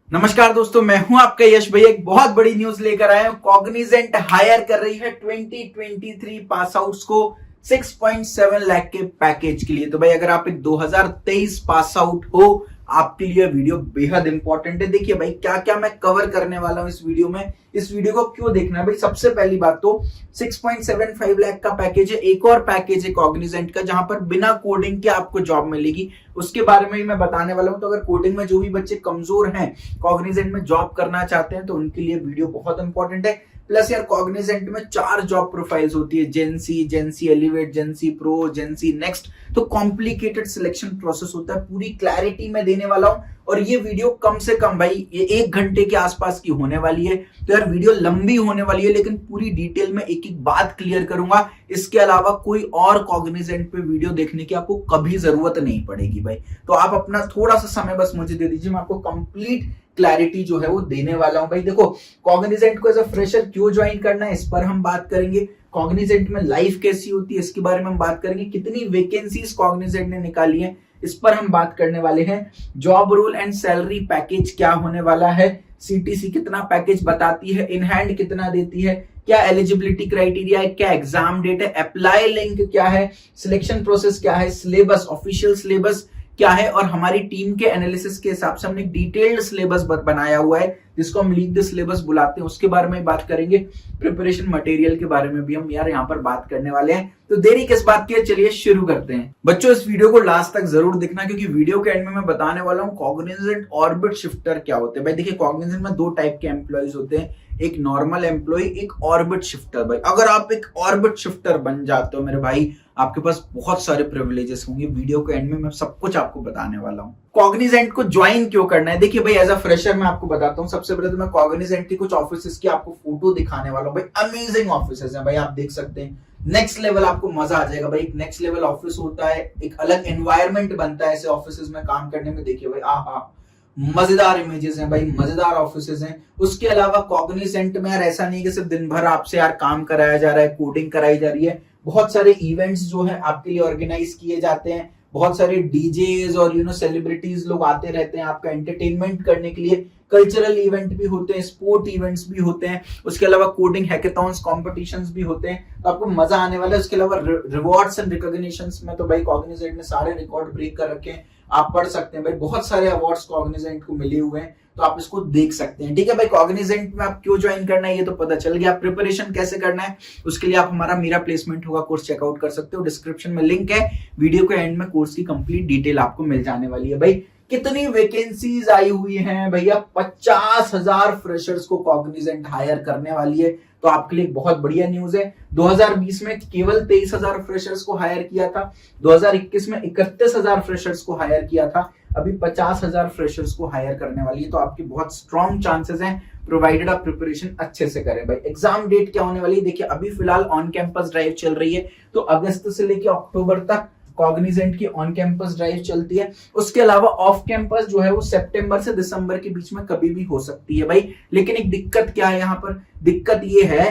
नमस्कार दोस्तों, मैं हूं आपका यश भैया। एक बहुत बड़ी न्यूज लेकर आया हूं। कॉग्निजेंट हायर कर रही है 2023 पास आउट्स को 6.7 लाख के पैकेज के लिए। तो भाई अगर आप एक 2023 पास आउट हो, आपके लिए वीडियो बेहद इंपॉर्टेंट है। देखिए भाई क्या क्या मैं कवर करने वाला हूं इस वीडियो में। इस वीडियो को क्यों देखना है भाई? सबसे पहली बात तो 6.75 लाख का पैकेज है। एक और पैकेज है कॉग्निजेंट का जहां पर बिना कोडिंग के आपको जॉब मिलेगी, उसके बारे में ही मैं बताने वाला हूं। तो अगर कोडिंग में जो भी बच्चे कमजोर हैं, कॉग्निजेंट में जॉब करना चाहते हैं, तो उनके लिए वीडियो बहुत इंपॉर्टेंट है। प्लस यार कॉग्निजेंट में 4 जॉब प्रोफाइल्स होती है, जेंसी एलिवेट, जेंसी प्रो, जेंसी नेक्स्ट। तो कॉम्प्लिकेटेड सिलेक्शन प्रोसेस होता है, पूरी क्लैरिटी में देने वाला हूं। और ये वीडियो कम से कम भाई ये 1 घंटे के आसपास की होने वाली है। तो यार वीडियो लंबी होने वाली है, लेकिन पूरी डिटेल में एक एक बात क्लियर करूंगा। इसके अलावा कोई और कॉग्निजेंट पे वीडियो देखने की आपको कभी जरूरत नहीं पड़ेगी भाई। तो आप अपना थोड़ा सा समय बस मुझे दे दीजिए, मैं आपको कंप्लीट क्लैरिटी जो है वो देने वाला हूं भाई। देखो कॉग्निजेंट को एज अ फ्रेशर क्यों ज्वाइन करना है, इस पर हम बात करेंगे। कॉग्निजेंट में लाइफ कैसी होती है, इसके बारे में हम बात करेंगे। कितनी वैकेंसीज कॉग्निजेंट ने निकाली है, इस पर हम बात करने वाले हैं। Job role and salary package क्या होने वाला है, सीटीसी कितना पैकेज बताती है, इन हैंड कितना देती है, क्या एलिजिबिलिटी क्राइटेरिया है, क्या एग्जाम डेट है, अप्लाई लिंक क्या है, सिलेक्शन प्रोसेस क्या है, सिलेबस, ऑफिशियल सिलेबस क्या है। और हमारी टीम के एनालिसिस के हिसाब से हमने डिटेल्ड सिलेबस बनाया हुआ है, जिसको हम लीक द सिलेबस बुलाते हैं, उसके बारे में बात करेंगे। प्रिपरेशन मटेरियल के बारे में भी हम यार यहाँ पर बात करने वाले हैं। तो देरी किस बात की है, चलिए शुरू करते हैं। बच्चों इस वीडियो को लास्ट तक जरूर देखना, क्योंकि वीडियो के एंड में मैं बताने वाला हूँ कॉग्निजेंट ऑर्बिट शिफ्टर क्या होते हैं। भाई देखिए कॉग्निजेंट में 2 टाइप के एम्प्लॉइज होते हैं, एक नॉर्मल एम्प्लॉय, एक ऑर्बिट शिफ्टर। भाई अगर आप एक ऑर्बिट शिफ्टर बन जाते हो मेरे भाई, आपके पास बहुत सारे प्रिविलेजेस होंगे। वीडियो के एंड में मैं सब कुछ आपको बताने वाला हूँ। कॉग्निजेंट को ज्वाइन क्यों करना है, देखिए भाई एज अ फ्रेशर मैं आपको बताता हूँ। सबसे पहले तो मैं कॉग्निजेंट की कुछ ऑफिसेस की आपको फोटो दिखाने वाला हूँ। भाई अमेजिंग ऑफिसेस हैं भाई, आप देख सकते हैं। नेक्स्ट लेवल, आपको मजा आ जाएगा भाई। एक नेक्स्ट लेवल ऑफिस होता है, एक अलग एनवायरमेंट बनता है ऐसे ऑफिसेस में काम करने में। देखिए भाई आहा, मजेदार इमेजेस हैं भाई, मजेदार ऑफिसेस हैं। उसके अलावा कॉग्निजेंट में यार ऐसा नहीं कि सिर्फ दिन भर आपसे यार काम कराया जा रहा है, कोडिंग कराई जा रही है। बहुत सारे इवेंट्स जो है आपके लिए ऑर्गेनाइज किए जाते हैं। बहुत सारे डीजेज और सेलिब्रिटीज लोग आते रहते हैं आपका एंटरटेनमेंट करने के लिए। कल्चरल इवेंट भी होते हैं, स्पोर्ट इवेंट्स भी होते हैं। उसके अलावा कोडिंग हैकेथॉन्स, कॉम्पिटिशंस भी होते हैं। तो आपको मजा आने वाला है। उसके अलावा रिवॉर्ड्स एंड रिकॉग्निशंस में तो भाई कॉग्निजेंट ने सारे रिकॉर्ड ब्रेक कर रखे हैं, आप पढ़ सकते हैं भाई। बहुत सारे अवार्ड्स कॉग्निजेंट को मिले हुए हैं, तो आप इसको देख सकते हैं। ठीक है भाई, कॉग्निजेंट में आप क्यों ज्वाइन करना है ये तो पता चल गया। प्रिपरेशन कैसे करना है उसके लिए आप हमारा मेरा प्लेसमेंट होगा कोर्स चेकआउट कर सकते हो, डिस्क्रिप्शन में लिंक है। वीडियो के एंड में कोर्स की कंप्लीट डिटेल आपको मिल जाने वाली है। भाई कितनी वैकेंसीज आई हुई हैं भैया, 50,000 फ्रेशर्स को कॉग्निजेंट हायर करने वाली है। तो आपके लिए बहुत बढ़िया न्यूज है। 2020 में केवल 23,000 फ्रेशर्स को हायर किया था, 2021 में 31,000 फ्रेशर्स को हायर किया था, अभी 50,000 फ्रेशर्स को हायर करने वाली है। तो आपके बहुत स्ट्रॉन्ग चांसेस हैं, प्रोवाइडेड आप प्रिपरेशन अच्छे से करें। भाई एग्जाम डेट क्या होने वाली है, देखिए अभी फिलहाल ऑन कैंपस ड्राइव चल रही है, तो अगस्त से लेकर अक्टूबर तक कॉग्निजेंट की ऑन कैंपस ड्राइव चलती है। उसके अलावा ऑफ कैंपस जो है वो सितंबर से दिसंबर के बीच में कभी भी हो सकती है भाई। लेकिन एक दिक्कत क्या है यहाँ पर, दिक्कत ये है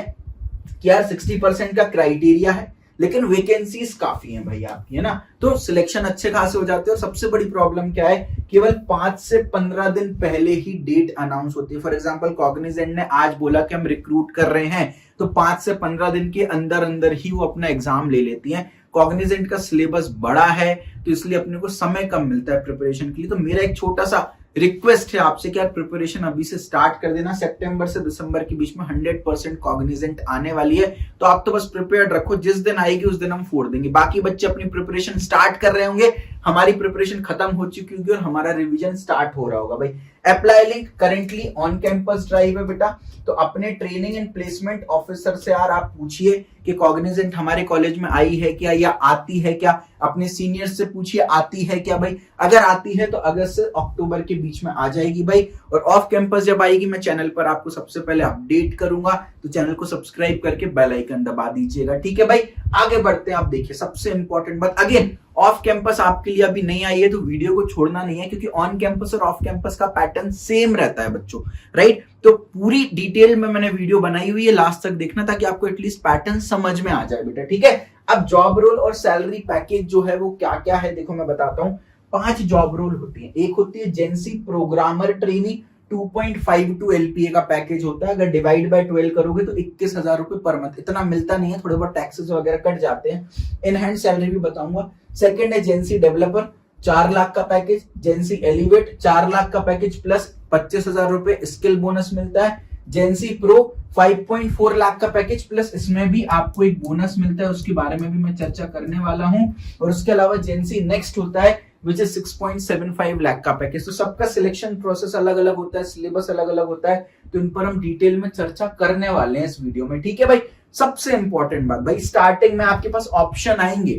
कि यार 60% का क्राइटेरिया है, लेकिन वैकेंसीज काफी हैं भाई आपकी, है ना। तो सिलेक्शन अच्छे खासे हो जाते हैं। और सबसे बड़ी प्रॉब्लम क्या है, केवल 5 से 15 दिन पहले ही डेट अनाउंस होती है। फॉर एग्जांपल कॉग्निजेंट ने आज बोला कि हम रिक्रूट कर रहे हैं, तो 5 से 15 दिन के अंदर अंदर ही वो अपना एग्जाम ले लेती हैं। कॉग्निजेंट का सिलेबस बड़ा है, तो इसलिए अपने को समय कम मिलता है प्रिपरेशन के लिए। तो मेरा एक छोटा सा रिक्वेस्ट है आपसे कि यार प्रिपरेशन अभी से स्टार्ट कर देना। सितंबर से दिसंबर के बीच में 100% कॉग्निजेंट आने वाली है, तो आप तो बस प्रिपेयर्ड रखो, जिस दिन आएगी उस दिन हम फोड़ देंगे। बाकी बच्चे अपनी प्रिपरेशन स्टार्ट कर रहे होंगे, हमारी प्रिपरेशन खत्म हो चुकी होगी और हमारा रिवीजन स्टार्ट हो रहा होगा भाई। Apply link currently on campus drive है बेटा, तो अपने ट्रेनिंग एंड प्लेसमेंट ऑफिसर से यार आप पूछिए कि कॉग्निजेंट हमारे कॉलेज में आई है क्या या आती है क्या। अपने सीनियर्स से पूछिए आती है क्या भाई। अगर आती है तो अगस्त से अक्टूबर के बीच में आ जाएगी भाई। और ऑफ कैंपस जब आएगी मैं चैनल पर आपको सबसे पहले अपडेट करूंगा, तो चैनल को सब्सक्राइब करके बेल आइकन दबा दीजिएगा। ठीक है भाई, आगे बढ़ते हैं। आप देखिए सबसे इंपॉर्टेंट बात, अगेन ऑफ कैंपस आपके लिए अभी नहीं आई है तो वीडियो को छोड़ना नहीं है, क्योंकि ऑन कैंपस और ऑफ कैंपस का पैटर्न सेम रहता है बच्चों, राइट। तो पूरी डिटेल में मैंने वीडियो बनाई हुई है, लास्ट तक देखना ताकि आपको एटलीस्ट पैटर्न समझ में आ जाए बेटा। ठीक है, अब जॉब रोल और सैलरी पैकेज जो है वो क्या क्या है देखो मैं बताता हूं। 5 जॉब रोल होती है। एक होती है जेंसी प्रोग्रामर ट्रेनी, 2.52 LPA का पैकेज होता है। अगर डिवाइड बाय 12 करोगे तो 21,000 रुपए पर मंथ। इतना मिलता नहीं है, थोड़े बहुत टैक्सेस वगैरह कट जाते हैं। इन हैंड सैलरी भी बताऊंगा। सेकंड है जेंसी डेवलपर, 4 लाख का पैकेज। जेंसी एलिवेट 4 लाख का पैकेज प्लस 25,000 रुपए स्किल बोनस मिलता है। जेंसी प्रो 5.4 लाख का पैकेज प्लस इसमें भी आपको एक बोनस मिलता है, उसके बारे में भी मैं चर्चा करने वाला हूं। और उसके अलावा जेंसी नेक्स्ट होता है विच इज 6.75 लाख का पैकेज। तो सबका सिलेक्शन प्रोसेस अलग अलग होता है, सिलेबस अलग अलग होता है, तो इन पर हम डिटेल में चर्चा करने वाले हैं इस वीडियो में। ठीक है भाई, सबसे इंपॉर्टेंट बात भाई, स्टार्टिंग में आपके पास ऑप्शन आएंगे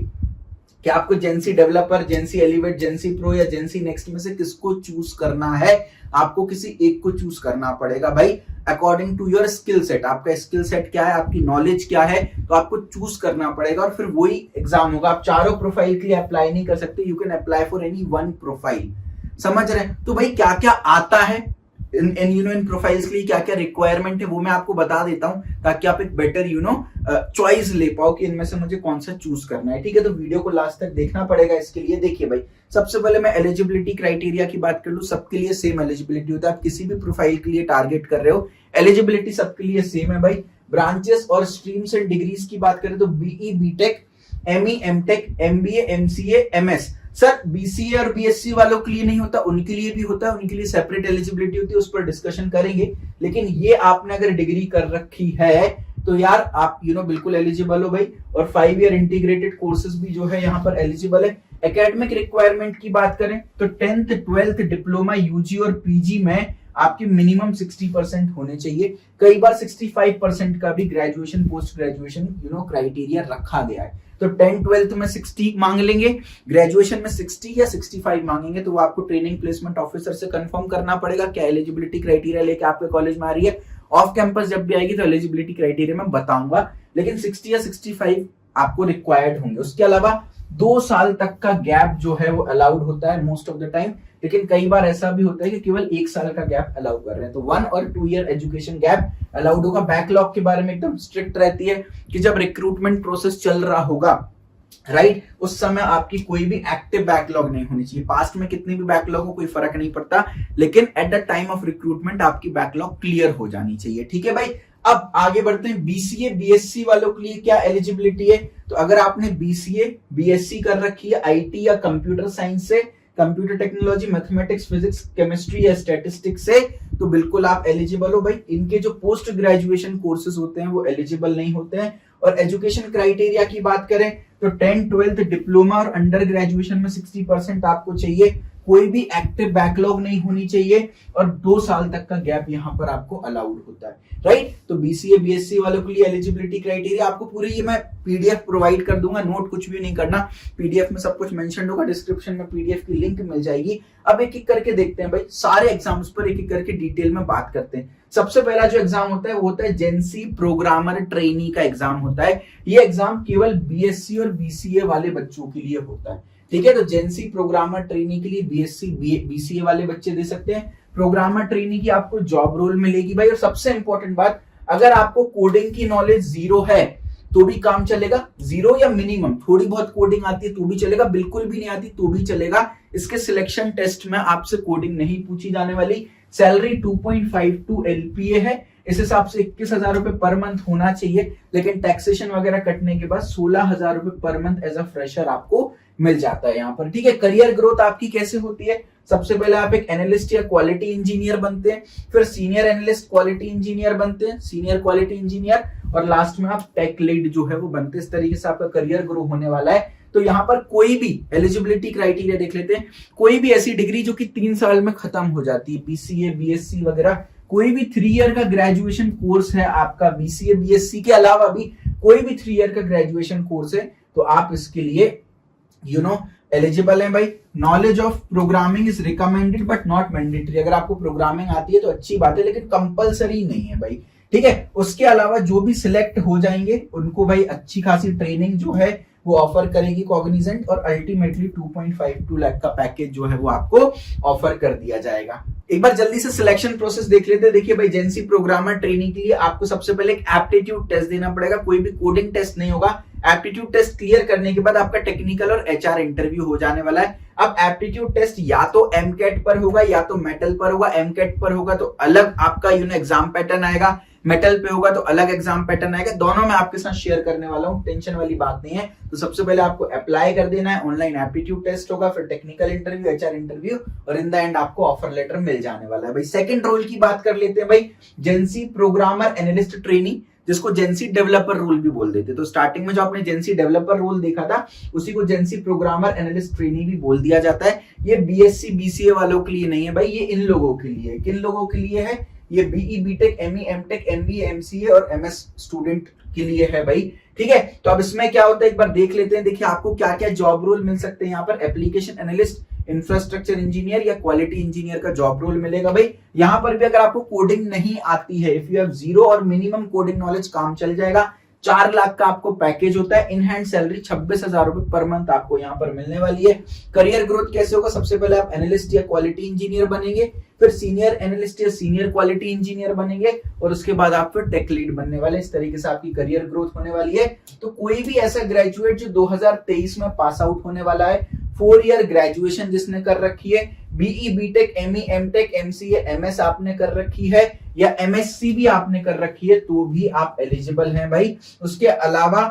कि आपको जेंसी डेवलपर, जेंसी एलिवेट, जेंसी प्रो या जेंसी नेक्स्ट में से किसको चूज करना है। आपको किसी एक को चूज करना पड़ेगा भाई, according to your skill set. आपका स्किल सेट क्या है, आपकी नॉलेज क्या है, तो आपको चूज करना पड़ेगा और फिर वही एग्जाम होगा। आप चारों प्रोफाइल के लिए अप्लाई नहीं कर सकते, you can apply for any one profile. समझ रहे हैं? तो भाई क्या क्या आता है इन प्रोफाइल्स के लिए, क्या क्या रिक्वायरमेंट है वो मैं आपको बता देता हूं, ताकि आप एक बेटर चॉइस ले पाओ कि इनमें से मुझे कौन सा चूज करना है। ठीक है, तो वीडियो को लास्ट तक देखना पड़ेगा इसके लिए। देखिए भाई, सबसे पहले मैं एलिजिबिलिटी क्राइटेरिया की बात कर लूं। सबके लिए सेम एलिजिबिलिटी होता है। आप किसी भी प्रोफाइल के लिए टारगेट कर रहे हो, एलिजिबिलिटी सबके लिए सेम है भाई। ब्रांचेस और स्ट्रीम्स एंड डिग्रीज की बात करें तो BE, BTech, ME, MTech, MBA, MCA, MS. Sir BCA और बीएससी वालों के लिए नहीं होता, उनके लिए भी होता है, उनके लिए सेपरेट एलिजिबिलिटी होती है, उस पर डिस्कशन करेंगे। लेकिन ये आपने अगर डिग्री कर रखी है तो यार आप बिल्कुल एलिजिबल हो भाई। और 5 ईयर इंटीग्रेटेड कोर्सेज भी जो है यहाँ पर एलिजिबल है। एकेडमिक रिक्वायरमेंट की बात करें तो 10th 12th डिप्लोमा, यूजी और पीजी में आपके मिनिमम 60% होने चाहिए। कई बार 65% का भी ग्रेजुएशन, पोस्ट ग्रेजुएशन क्राइटेरिया रखा गया है। तो 10th 12th में 60 मांग लेंगे, ग्रेजुएशन में 60 या 65 मांगेंगे। तो वो आपको ट्रेनिंग प्लेसमेंट ऑफिसर से कंफर्म करना पड़ेगा क्या एलिजिबिलिटी क्राइटेरिया लेके आपके कॉलेज में आ रही है। ऑफ कैंपस जब भी आएगी तो एलिजिबिलिटी क्राइटेरिया मैं बताऊंगा, लेकिन 60 या 65 आपको रिक्वायर्ड होंगे। उसके अलावा 2 साल तक का गैप जो है वो अलाउड होता है मोस्ट ऑफ द टाइम, लेकिन कई बार ऐसा भी होता है कि केवल 1 साल का गैप अलाउ कर रहे हैं। तो 1 और 2 ईयर एजुकेशन गैप अलाउड होगा। बैकलॉग के बारे में एकदम स्ट्रिक्ट रहती है कि जब रिक्रूटमेंट प्रोसेस चल रहा होगा, राइट, उस समय आपकी कोई भी एक्टिव बैकलॉग नहीं होनी चाहिए। पास्ट में कितनी भी बैकलॉग हो कोई फर्क नहीं पड़ता, लेकिन at the time of recruitment आपकी बैकलॉग क्लियर हो जानी चाहिए। ठीक है भाई, अब आगे बढ़ते हैं। बीसीए, बीएससी वालों के लिए क्या एलिजिबिलिटी है। तो अगर आपने बीसीए, बीएससी कर रखी है आईटी या कंप्यूटर साइंस से, computer technology, mathematics, physics, chemistry या स्टैटिस्टिक्स से, तो बिल्कुल आप एलिजिबल हो भाई। इनके जो पोस्ट ग्रेजुएशन कोर्सेज होते हैं वो एलिजिबल नहीं होते हैं। और एजुकेशन क्राइटेरिया की बात करें तो 10th 12th डिप्लोमा और अंडर ग्रेजुएशन में 60% आपको चाहिए। कोई भी एक्टिव बैकलॉग नहीं होनी चाहिए और 2 साल तक का गैप यहाँ पर आपको अलाउड होता है, राइट। तो बीसीए, बीएससी वालों के लिए एलिजिबिलिटी क्राइटेरिया आपको पूरी ये मैं पीडीएफ प्रोवाइड कर दूंगा, नोट कुछ भी नहीं करना, पीडीएफ में सब कुछ मेंशन होगा, डिस्क्रिप्शन में पीडीएफ की लिंक मिल जाएगी। अब एक एक करके देखते हैं भाई, सारे एग्जाम्स पर एक एक करके डिटेल में बात करते हैं। सबसे पहला जो एग्जाम होता है वो होता है जेंसी प्रोग्रामर ट्रेनी का एग्जाम होता है। ये एग्जाम केवल बीएससी और बीसीए वाले बच्चों के लिए होता है, ठीक है। तो जेंसी प्रोग्रामर ट्रेनी के लिए बीएससी बीसीए वाले बच्चे दे सकते हैं। प्रोग्रामर ट्रेनी की आपको जॉब रोल मिलेगी भाई। और सबसे इंपॉर्टेंट बात, अगर आपको कोडिंग की नॉलेज 0 है तो भी काम चलेगा, 0 या मिनिमम, थोड़ी बहुत कोडिंग आती है तो भी चलेगा, बिल्कुल भी नहीं आती तो भी चलेगा। इसके सिलेक्शन टेस्ट में आपसे कोडिंग नहीं पूछी जाने वाली। सैलरी 2.52 LPA है, इस हिसाब से 21,000 रुपए पर मंथ होना चाहिए, लेकिन टैक्सेशन वगैरह कटने के बाद 16,000 रुपए per month as a fresher आपको मिल जाता है यहाँ पर, ठीक है। करियर ग्रोथ आपकी कैसे होती है, सबसे पहले आप एक एनालिस्ट या क्वालिटी इंजीनियर बनते हैं, फिर सीनियर एनालिस्ट क्वालिटी इंजीनियर बनते हैं, सीनियर क्वालिटी इंजीनियर, और लास्ट में आप टेक लीड जो है वो बनते हैं। इस तरीके से आपका करियर ग्रो होने वाला है। तो यहाँ पर कोई भी एलिजिबिलिटी क्राइटेरिया देख लेते हैं, कोई भी ऐसी डिग्री जो कि 3 साल में खत्म हो जाती है, बीसीए, बीएससी वगैरह, कोई भी 3 ईयर का ग्रेजुएशन कोर्स है आपका, बीसीए, बीएससी के अलावा भी कोई भी 3 ईयर का ग्रेजुएशन कोर्स है, तो आप इसके लिए एलिजिबल है भाई। Knowledge of programming is recommended but not mandatory. अगर आपको प्रोग्रामिंग आती है तो अच्छी बात है, लेकिन कंपलसरी नहीं है भाई, ठीक है। उसके अलावा जो भी सिलेक्ट हो जाएंगे उनको भाई अच्छी खासी ट्रेनिंग जो है वो ऑफर करेगी कॉग्निजेंट, और अल्टीमेटली 2.52 लाख का पैकेज जो है वो आपको ऑफर कर दिया जाएगा। एक बार जल्दी से सिलेक्शन प्रोसेस देख लेते हैं। देखिए भाई, जेंसी प्रोग्रामर ट्रेनिंग के लिए आपको सबसे पहले एक एप्टीट्यूड टेस्ट देना पड़ेगा। कोई भी कोडिंग टेस्ट नहीं होगा, एप्टीट्यूड टेस्ट क्लियर करने के बाद आपका टेक्निकल और एचआर इंटरव्यू हो जाने वाला है। अब एप्टीट्यूड टेस्ट या तो एमकेट पर होगा या तो मेटल पर होगा। एमकेट पर होगा तो अलग आपका एग्जाम पैटर्न आएगा, मेटल पे होगा तो अलग एग्जाम पैटर्न आएगा। दोनों में आपके साथ शेयर करने वाला हूं, टेंशन वाली बात नहीं है। तो सबसे पहले आपको अप्लाई कर देना है, ऑनलाइन एप्टीट्यूड टेस्ट होगा, फिर टेक्निकल इंटरव्यू, एचआर इंटरव्यू और इन द एंड आपको ऑफर लेटर मिल जाने वाला है। भाई सेकंड रोल की बात कर लेते हैं भाई, जेंसी प्रोग्रामर एनालिस्ट ट्रेनी, जिसको जेंसी डेवलपर रोल भी बोल देते। तो स्टार्टिंग में जो आपने जेंसी डेवलपर रोल देखा था उसी को जेंसी प्रोग्रामर एनालिस्ट ट्रेनी भी बोल दिया जाता है। ये बीएससी बीसीए वालों के लिए नहीं है भाई, ये इन लोगों के लिए है। किन लोगों के लिए है? ये BE BTech ME MTech MBA MCA और एमएस स्टूडेंट के लिए है भाई, ठीक है। तो अब इसमें क्या होता है एक बार देख लेते हैं। देखिए आपको क्या क्या जॉब रोल मिल सकते हैं यहाँ पर, एप्लीकेशन एनालिस्ट, इंफ्रास्ट्रक्चर इंजीनियर या क्वालिटी इंजीनियर का जॉब रोल मिलेगा भाई। यहाँ पर भी अगर आपको कोडिंग नहीं आती है, इफ यू हैव जीरो और मिनिमम कोडिंग नॉलेज, काम चल जाएगा। 4 लाख का आपको पैकेज होता है, इन हैंड सैलरी 26,000 रुपए पर मंथ आपको यहाँ पर मिलने वाली है। करियर ग्रोथ कैसे होगा? सबसे पहले आप एनालिस्ट या क्वालिटी इंजीनियर बनेंगे, फिर सीनियर एनालिस्ट या सीनियर क्वालिटी इंजीनियर बनेंगे और उसके बाद आप फिर टेक लीड बनने वाले। इस तरीके से आपकी करियर ग्रोथ होने वाली है। तो कोई भी ऐसा ग्रेजुएट जो 2023 में पास आउट होने वाला है, 4 ईयर ग्रेजुएशन जिसने कर रखी है, BE BTech ME MTech MCA MS आपने कर रखी है या एमएससी भी आपने कर रखी है, तो भी आप एलिजिबल हैं भाई। उसके अलावा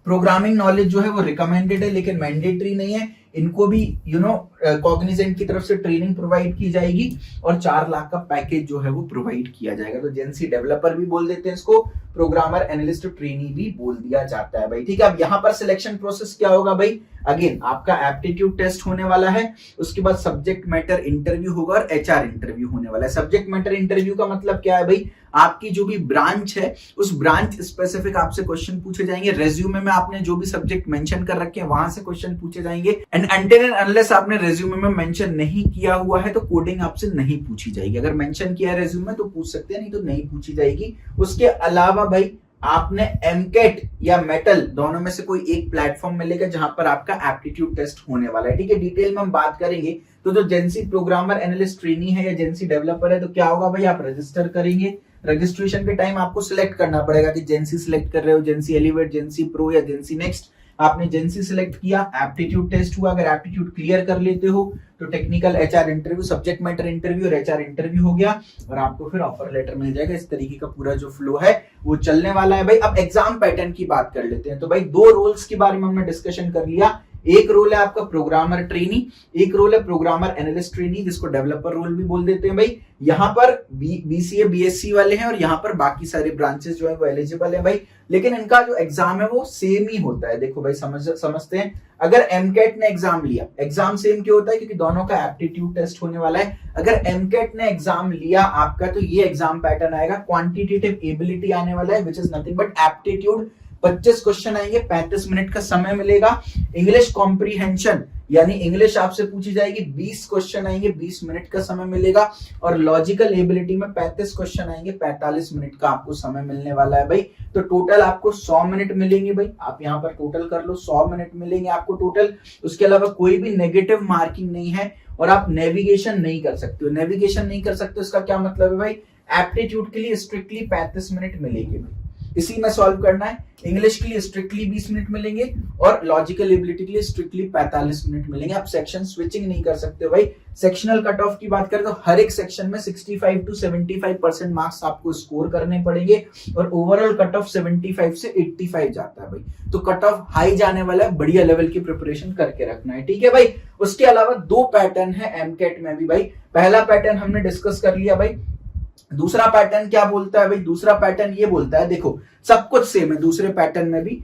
प्रोग्रामिंग नॉलेज जो है वो रिकमेंडेड है लेकिन मैंडेटरी नहीं है। इनको भी कॉग्निजेंट की तरफ से ट्रेनिंग प्रोवाइड की जाएगी और 4 लाख का पैकेज जो है वो प्रोवाइड किया जाएगा। तो जेंसी डेवलपर भी बोल देते हैं इसको, प्रोग्रामर एनालिस्ट ट्रेनी भी बोल दिया जाता है भाई, ठीक है। अब यहाँ पर सिलेक्शन प्रोसेस क्या होगा भाई? अगेन आपका एप्टीट्यूड टेस्ट होने वाला है, उसके बाद सब्जेक्ट मैटर इंटरव्यू होगा और एचआर इंटरव्यू होने वाला है। सब्जेक्ट मैटर इंटरव्यू का मतलब क्या है भाई? आपकी जो भी ब्रांच है उस ब्रांच स्पेसिफिक आपसे क्वेश्चन पूछे जाएंगे। रेज्यूमे में आपने जो भी सब्जेक्ट मेंशन कर रखे हैं वहां से क्वेश्चन पूछे जाएंगे। एंड अनटिल एंड अनलेस आपने रेज्यूमे में मेंशन नहीं किया हुआ है तो कोडिंग आपसे नहीं पूछी जाएगी। अगर मेंशन किया है रेज्यूमे में तो पूछ सकते हैं, नहीं तो नहीं पूछी जाएगी। उसके अलावा भाई आपने एमकेट या मेटल दोनों में से कोई एक प्लेटफॉर्म मिलेगा जहां पर आपका एप्टीट्यूड टेस्ट होने वाला है, ठीक है। डिटेल में हम बात करेंगे। तो जो जेंसी प्रोग्रामर एनालिस्ट ट्रेनी है या जेंसी डेवलपर है तो क्या होगा भाई? आप रजिस्टर करेंगे। रजिस्ट्रेशन के टाइम आपको सिलेक्ट करना पड़ेगा कि जेंसी सिलेक्ट कर रहे हो, जेंसी एलिवेट, जेंसी प्रो या जेंसी नेक्स्ट। आपने जेंसी सिलेक्ट किया, एप्टीट्यूड टेस्ट हुआ, अगर एप्टीट्यूड क्लियर कर लेते हो तो technical HR interview, subject matter interview और एचआर इंटरव्यू हो गया और आपको फिर ऑफर लेटर मिल जाएगा। इस तरीके का पूरा जो फ्लो है वो चलने वाला है भाई। अब एग्जाम पैटर्न की बात कर लेते हैं। तो भाई 2 रोल्स के बारे में हमने डिस्कशन कर लिया। एक रोल है आपका प्रोग्रामर ट्रेनी, एक रोल है प्रोग्रामर एनालिस्ट ट्रेनी, जिसको डेवलपर रोल भी बोल देते हैं भाई। यहाँ पर बीसीए बीएससी वाले हैं और यहाँ पर बाकी सारे ब्रांचेस जो है वो एलिजिबल है भाई। लेकिन इनका जो एग्जाम है वो सेम ही होता है। देखो भाई समझते हैं, अगर एमकेट ने एग्जाम लिया, एग्जाम सेम क्यों होता है? क्योंकि दोनों का एप्टीट्यूड टेस्ट होने वाला है। अगर एमकेट ने एग्जाम लिया आपका तो ये एग्जाम पैटर्न आएगा, क्वांटिटेटिव एबिलिटी आने वाला है which is nothing but aptitude. 25 question आएंगे, 35 मिनट का समय मिलेगा। इंग्लिश कॉम्प्रीहेंशन यानी इंग्लिश आपसे पूछी जाएगी, 20 क्वेश्चन आएंगे, 20 मिनट का समय मिलेगा। और लॉजिकल एबिलिटी में 35 क्वेश्चन आएंगे, 45 मिनट का आपको समय मिलने वाला है भाई। तो टोटल आपको 100 मिनट मिलेंगे भाई। आप यहाँ पर टोटल कर लो, 100 मिनट मिलेंगे आपको टोटल। उसके अलावा कोई भी नेगेटिव मार्किंग नहीं है और आप नेविगेशन नहीं कर सकते हो। नेविगेशन नहीं कर सकते इसका क्या मतलब है भाई? एप्टीट्यूड के लिए स्ट्रिक्टली 35 मिनट मिलेंगे भाई, इसी में सॉल्व करना है। इंग्लिश के लिए स्ट्रिक्टली 20 मिनट मिलेंगे और लॉजिकल एबिलिटी के लिए स्ट्रिक्टली 45 मिनट मिलेंगे। आप सेक्शन स्विचिंग नहीं कर सकते भाई। सेक्शनल कट ऑफ की बात करें तो हर एक सेक्शन में 65 to 75% मार्क्स आपको स्कोर करने पड़ेंगे और ओवरऑल कट ऑफ 75 से 85 जाता है भाई। तो कट ऑफ हाई जाने वाला है, बढ़िया लेवल की प्रिपरेशन करके रखना है, ठीक है भाई। उसके अलावा 2 पैटर्न है एमकेट में भी भाई। पहला पैटर्न हमने डिस्कस कर लिया भाई। दूसरा पैटर्न क्या बोलता है भाई? दूसरा पैटर्न ये बोलता है, देखो सब कुछ सेम है दूसरे पैटर्न में भी।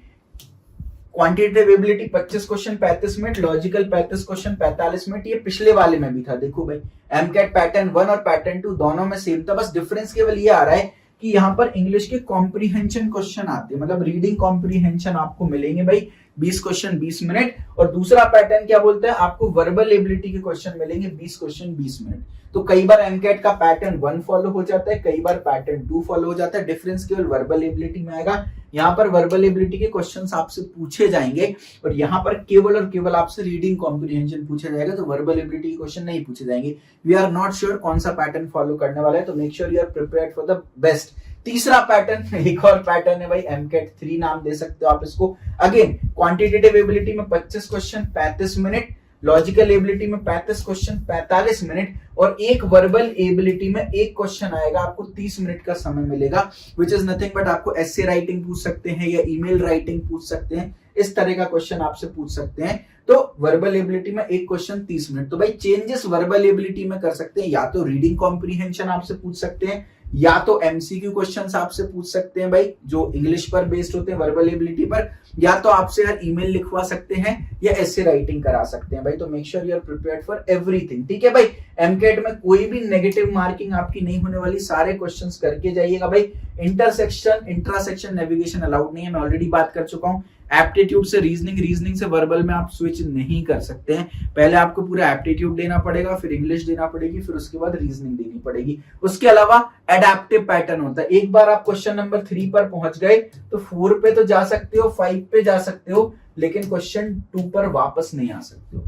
Quantitative ability 25 question 35 minute, logical 35 question 45 minute, ये पिछले वाले में भी था। देखो भाई एमकेट पैटर्न 1 और पैटर्न 2 दोनों में सेम था, बस डिफरेंस केवल ये आ रहा है कि यहाँ पर इंग्लिश के कॉम्प्रीहेंशन क्वेश्चन आते हैं, मतलब रीडिंग कॉम्प्रीहेंशन आपको मिलेंगे भाई 20 क्वेश्चन 20 मिनट। और दूसरा पैटर्न क्या बोलता है? आपको वर्बल एबिलिटी के क्वेश्चन मिलेंगे 20 क्वेश्चन 20 मिनट। तो कई बार एमकेट का पैटर्न 1 फॉलो हो जाता है, कई बार पैटर्न 2 फॉलो हो जाता है। डिफरेंस केवल वर्बल एबिलिटी में आएगा। यहाँ पर वर्बल एबिलिटी के क्वेश्चंस आपसे पूछे जाएंगे और यहाँ पर केवल और केवल आपसे रीडिंग कॉम्प्रीहेंशन पूछा जाएगा, तो वर्बल एबिलिटी के क्वेश्चन नहीं पूछे जाएंगे। वी आर नॉट श्योर कौन सा पैटर्न फॉलो करने वाला है, तो make sure you are prepared for the best. तीसरा पैटर्न, एक और पैटर्न है भाई, एमकेट 3 नाम दे सकते हो आप इसको। अगेन क्वांटिटेटिव एबिलिटी में 25 क्वेश्चन 35 मिनट, लॉजिकल एबिलिटी में 35 क्वेश्चन 45 मिनट, और एक वर्बल एबिलिटी में एक क्वेश्चन आएगा, आपको 30 मिनट का समय मिलेगा, विच इज नथिंग बट आपको एसे राइटिंग पूछ सकते हैं या ईमेल राइटिंग पूछ सकते हैं, इस तरह का क्वेश्चन आपसे पूछ सकते हैं। तो वर्बल एबिलिटी में एक क्वेश्चन 30 मिनट। तो भाई चेंजेस वर्बल एबिलिटी में कर सकते हैं, या तो रीडिंग कॉम्प्रीहेंशन आपसे पूछ सकते हैं, या तो एमसीक्यू क्वेश्चंस आपसे पूछ सकते हैं भाई जो इंग्लिश पर बेस्ड होते हैं वर्बल एबिलिटी पर, या तो आपसे यार ईमेल लिखवा सकते हैं या ऐसे राइटिंग करा सकते हैं भाई। तो make sure you are prepared for everything, ठीक है भाई। एमकेट में कोई भी नेगेटिव मार्किंग आपकी नहीं होने वाली, सारे क्वेश्चंस करके जाइएगा भाई। इंटरसेक्शन इंट्रासेक्शन नेविगेशन अलाउड नहीं है, मैं ऑलरेडी बात कर चुका हूं। एप्टीट्यूड से रीजनिंग, रीजनिंग से वर्बल में आप स्विच नहीं कर सकते हैं, पहले आपको पूरा एप्टीट्यूड देना पड़ेगा, फिर इंग्लिश देना पड़ेगी, फिर उसके बाद रीजनिंग देनी पड़ेगी। उसके अलावा एडेप्टिव पैटर्न होता है, एक बार आप क्वेश्चन नंबर 3 पर पहुंच गए तो 4 पे तो जा सकते हो, 5 पे जा सकते हो, लेकिन क्वेश्चन 2 पर वापस नहीं आ सकते हो।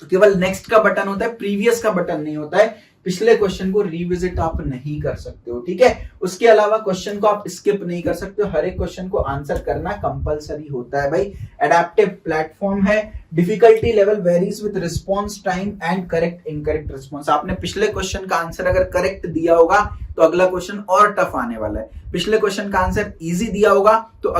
तो केवल नेक्स्ट का बटन होता है, प्रीवियस का बटन नहीं होता है, पिछले क्वेश्चन को रिविजिट आप नहीं कर सकते हो, ठीक है। उसके अलावा क्वेश्चन को आप स्किप नहीं कर सकते हो, हर एक क्वेश्चन को आंसर करना कंपलसरी होता है भाई। एडेप्टिव प्लेटफॉर्म है, difficulty level varies with response time and correct incorrect response. आपने पिछले क्वेश्चन का आंसर अगर करेक्ट दिया होगा तो अगला क्वेश्चन और टफ आने वाला है, पिछले क्वेश्चन का आंसर इजी दिया होगा तो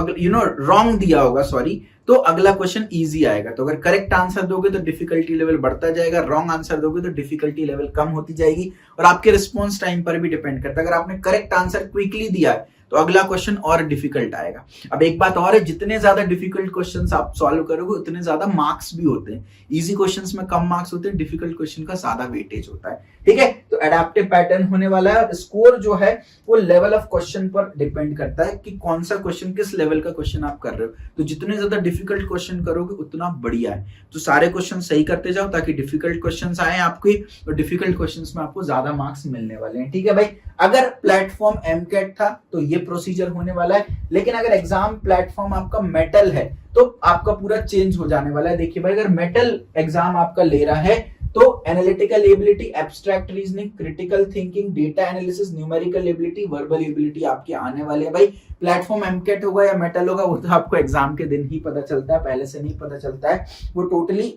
रॉन्ग दिया होगा सॉरी, तो अगला क्वेश्चन इजी आएगा। तो अगर करेक्ट आंसर दोगे तो डिफिकल्टी लेवल बढ़ता जाएगा, रॉन्ग आंसर दोगे तो डिफिकल्टी लेवल कम होती जाएगी, और आपके रिस्पांस टाइम पर भी डिपेंड करता है। अगर आपने करेक्ट आंसर क्विकली दिया है तो अगला क्वेश्चन और डिफिकल्ट आएगा। अब एक बात और है, जितने ज्यादा डिफिकल्ट क्वेश्चंस आप सॉल्व करोगे उतने ज्यादा मार्क्स भी होते हैं। इजी क्वेश्चंस में कम मार्क्स होते हैं, डिफिकल्ट क्वेश्चन का ज्यादा वेटेज होता है, ठीक है। तो एडेप्टिव पैटर्न होने वाला है, स्कोर जो है वो लेवल ऑफ क्वेश्चन पर डिपेंड करता है कि कौन सा क्वेश्चन किस लेवल का क्वेश्चन आप कर रहे हो। तो जितने ज्यादा डिफिकल्ट क्वेश्चन करोगे उतना बढ़िया है। तो सारे क्वेश्चन सही करते जाओ ताकि डिफिकल्ट क्वेश्चन आए आपके, और डिफिकल्ट क्वेश्चन में आपको ज्यादा मार्क्स मिलने वाले हैं, ठीक है भाई। अगर प्लेटफॉर्म एमकेट था तो ये प्रोसीजर होने वाला है, लेकिन अगर एग्जाम प्लेटफॉर्म आपका मेटल है तो आपका पूरा चेंज हो जाने वाला है। देखिए भाई, अगर मेटल एग्जाम आपका ले रहा है तो analytical ability, abstract reasoning, critical thinking, data analysis, numerical ability, verbal ability आपके आने वाले हैं भाई। प्लेटफॉर्म एमकेट होगा या मेटल होगा वो तो आपको एग्जाम के दिन ही पता चलता है, पहले से नहीं पता चलता है, वो टोटली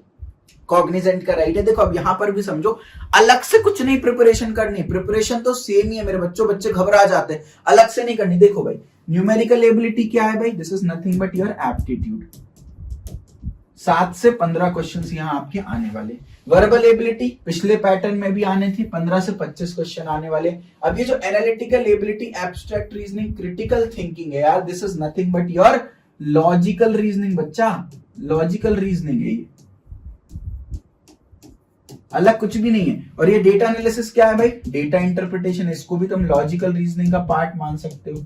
कॉग्निजेंट का राइट है। देखो अब यहां पर भी समझो, अलग से कुछ नहीं प्रिपरेशन करनी, प्रिपरेशन तो सेम ही है मेरे बच्चों, बच्चे घबरा जाते हैं, अलग से नहीं करनी। देखो भाई न्यूमेरिकल एबिलिटी क्या है भाई, this is nothing but your aptitude, 7 से 15 क्वेश्चंस यहां आपके आने वाले। वर्बल एबिलिटी पिछले पैटर्न में भी आने थे, 15 से 25 क्वेश्चन आने वाले। अब ये जो analytical ability, abstract reasoning, critical thinking है यार, this is nothing but your logical reasoning बच्चा, लॉजिकल रीजनिंग है ये, अलग कुछ भी नहीं है। और ये डेटा एनालिसिस क्या है भाई, डेटा इंटरप्रिटेशन, इसको भी तुम लॉजिकल रीजनिंग का पार्ट मान सकते हो।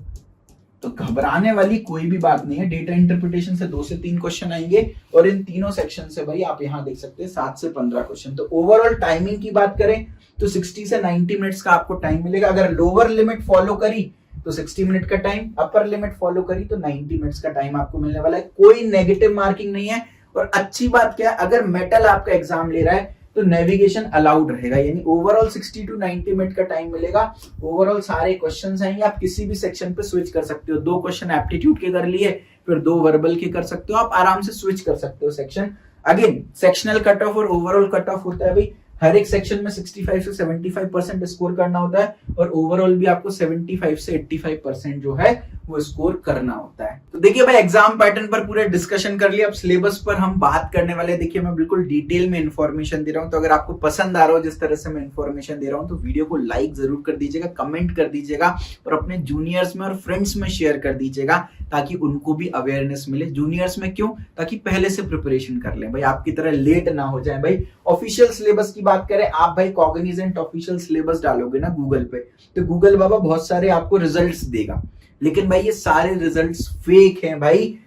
तो घबराने वाली कोई भी बात नहीं है, डेटा इंटरप्रिटेशन से 2 से 3 क्वेश्चन आएंगे, और इन तीनों सेक्शन से भाई आप यहां देख सकते हैं 7 से 15 क्वेश्चन। तो ओवरऑल टाइमिंग की बात करें तो 60 से 90 मिनट्स का आपको टाइम मिलेगा। अगर लोअर लिमिट फॉलो करी तो 60 मिनट का टाइम, अपर लिमिट फॉलो करी तो 90 मिनट्स का टाइम आपको मिलने वाला है। कोई नेगेटिव मार्किंग नहीं है। और अच्छी बात क्या है, अगर मेटल आपका एग्जाम ले रहा है तो नेविगेशन अलाउड रहेगा, यानी ओवरऑल 60 टू 90 मिनट का टाइम मिलेगा। ओवरऑल सारे क्वेश्चंस आएंगे, आप किसी भी सेक्शन पे स्विच कर सकते हो। 2 क्वेश्चन एप्टीट्यूड के कर लिए, फिर 2 वर्बल के कर सकते हो, आप आराम से स्विच कर सकते हो section. Again sectional cut off और ओवरऑल कट ऑफ होता है भाई, हर एक सेक्शन में 65 से 75% स्कोर करना होता है, और ओवरऑल भी आपको 75 से 85% जो है वो स्कोर करना होता है। तो देखिए भाई एग्जाम पैटर्न पर पूरे डिस्कशन कर लिया, अब सिलेबस पर हम बात करने वाले हैं। देखिए मैं बिल्कुल डिटेल में इन्फॉर्मेशन दे रहा हूं, तो अगर आपको पसंद आ रहा हो जिस तरह से मैं इन्फॉर्मेशन दे रहा हूं तो वीडियो को लाइक जरूर कर दीजिएगा, कमेंट कर दीजिएगा, और अपने जूनियर्स में और फ्रेंड्स में शेयर कर दीजिएगा ताकि उनको भी अवेयरनेस मिले। जूनियर्स में क्यों, ताकि पहले से प्रिपरेशन कर लें भाई, आपकी तरह लेट ना हो जाए भाई। ऑफिशियल सिलेबस की बात करें, आप भाई कॉग्निजेंट ऑफिशियल सिलेबस डालोगे ना गूगल पे, तो गूगल बाबा बहुत सारे आपको रिजल्ट्स देगा, लेकिन भाई ये सारे रिजल्ट्स फेक हैं भाई।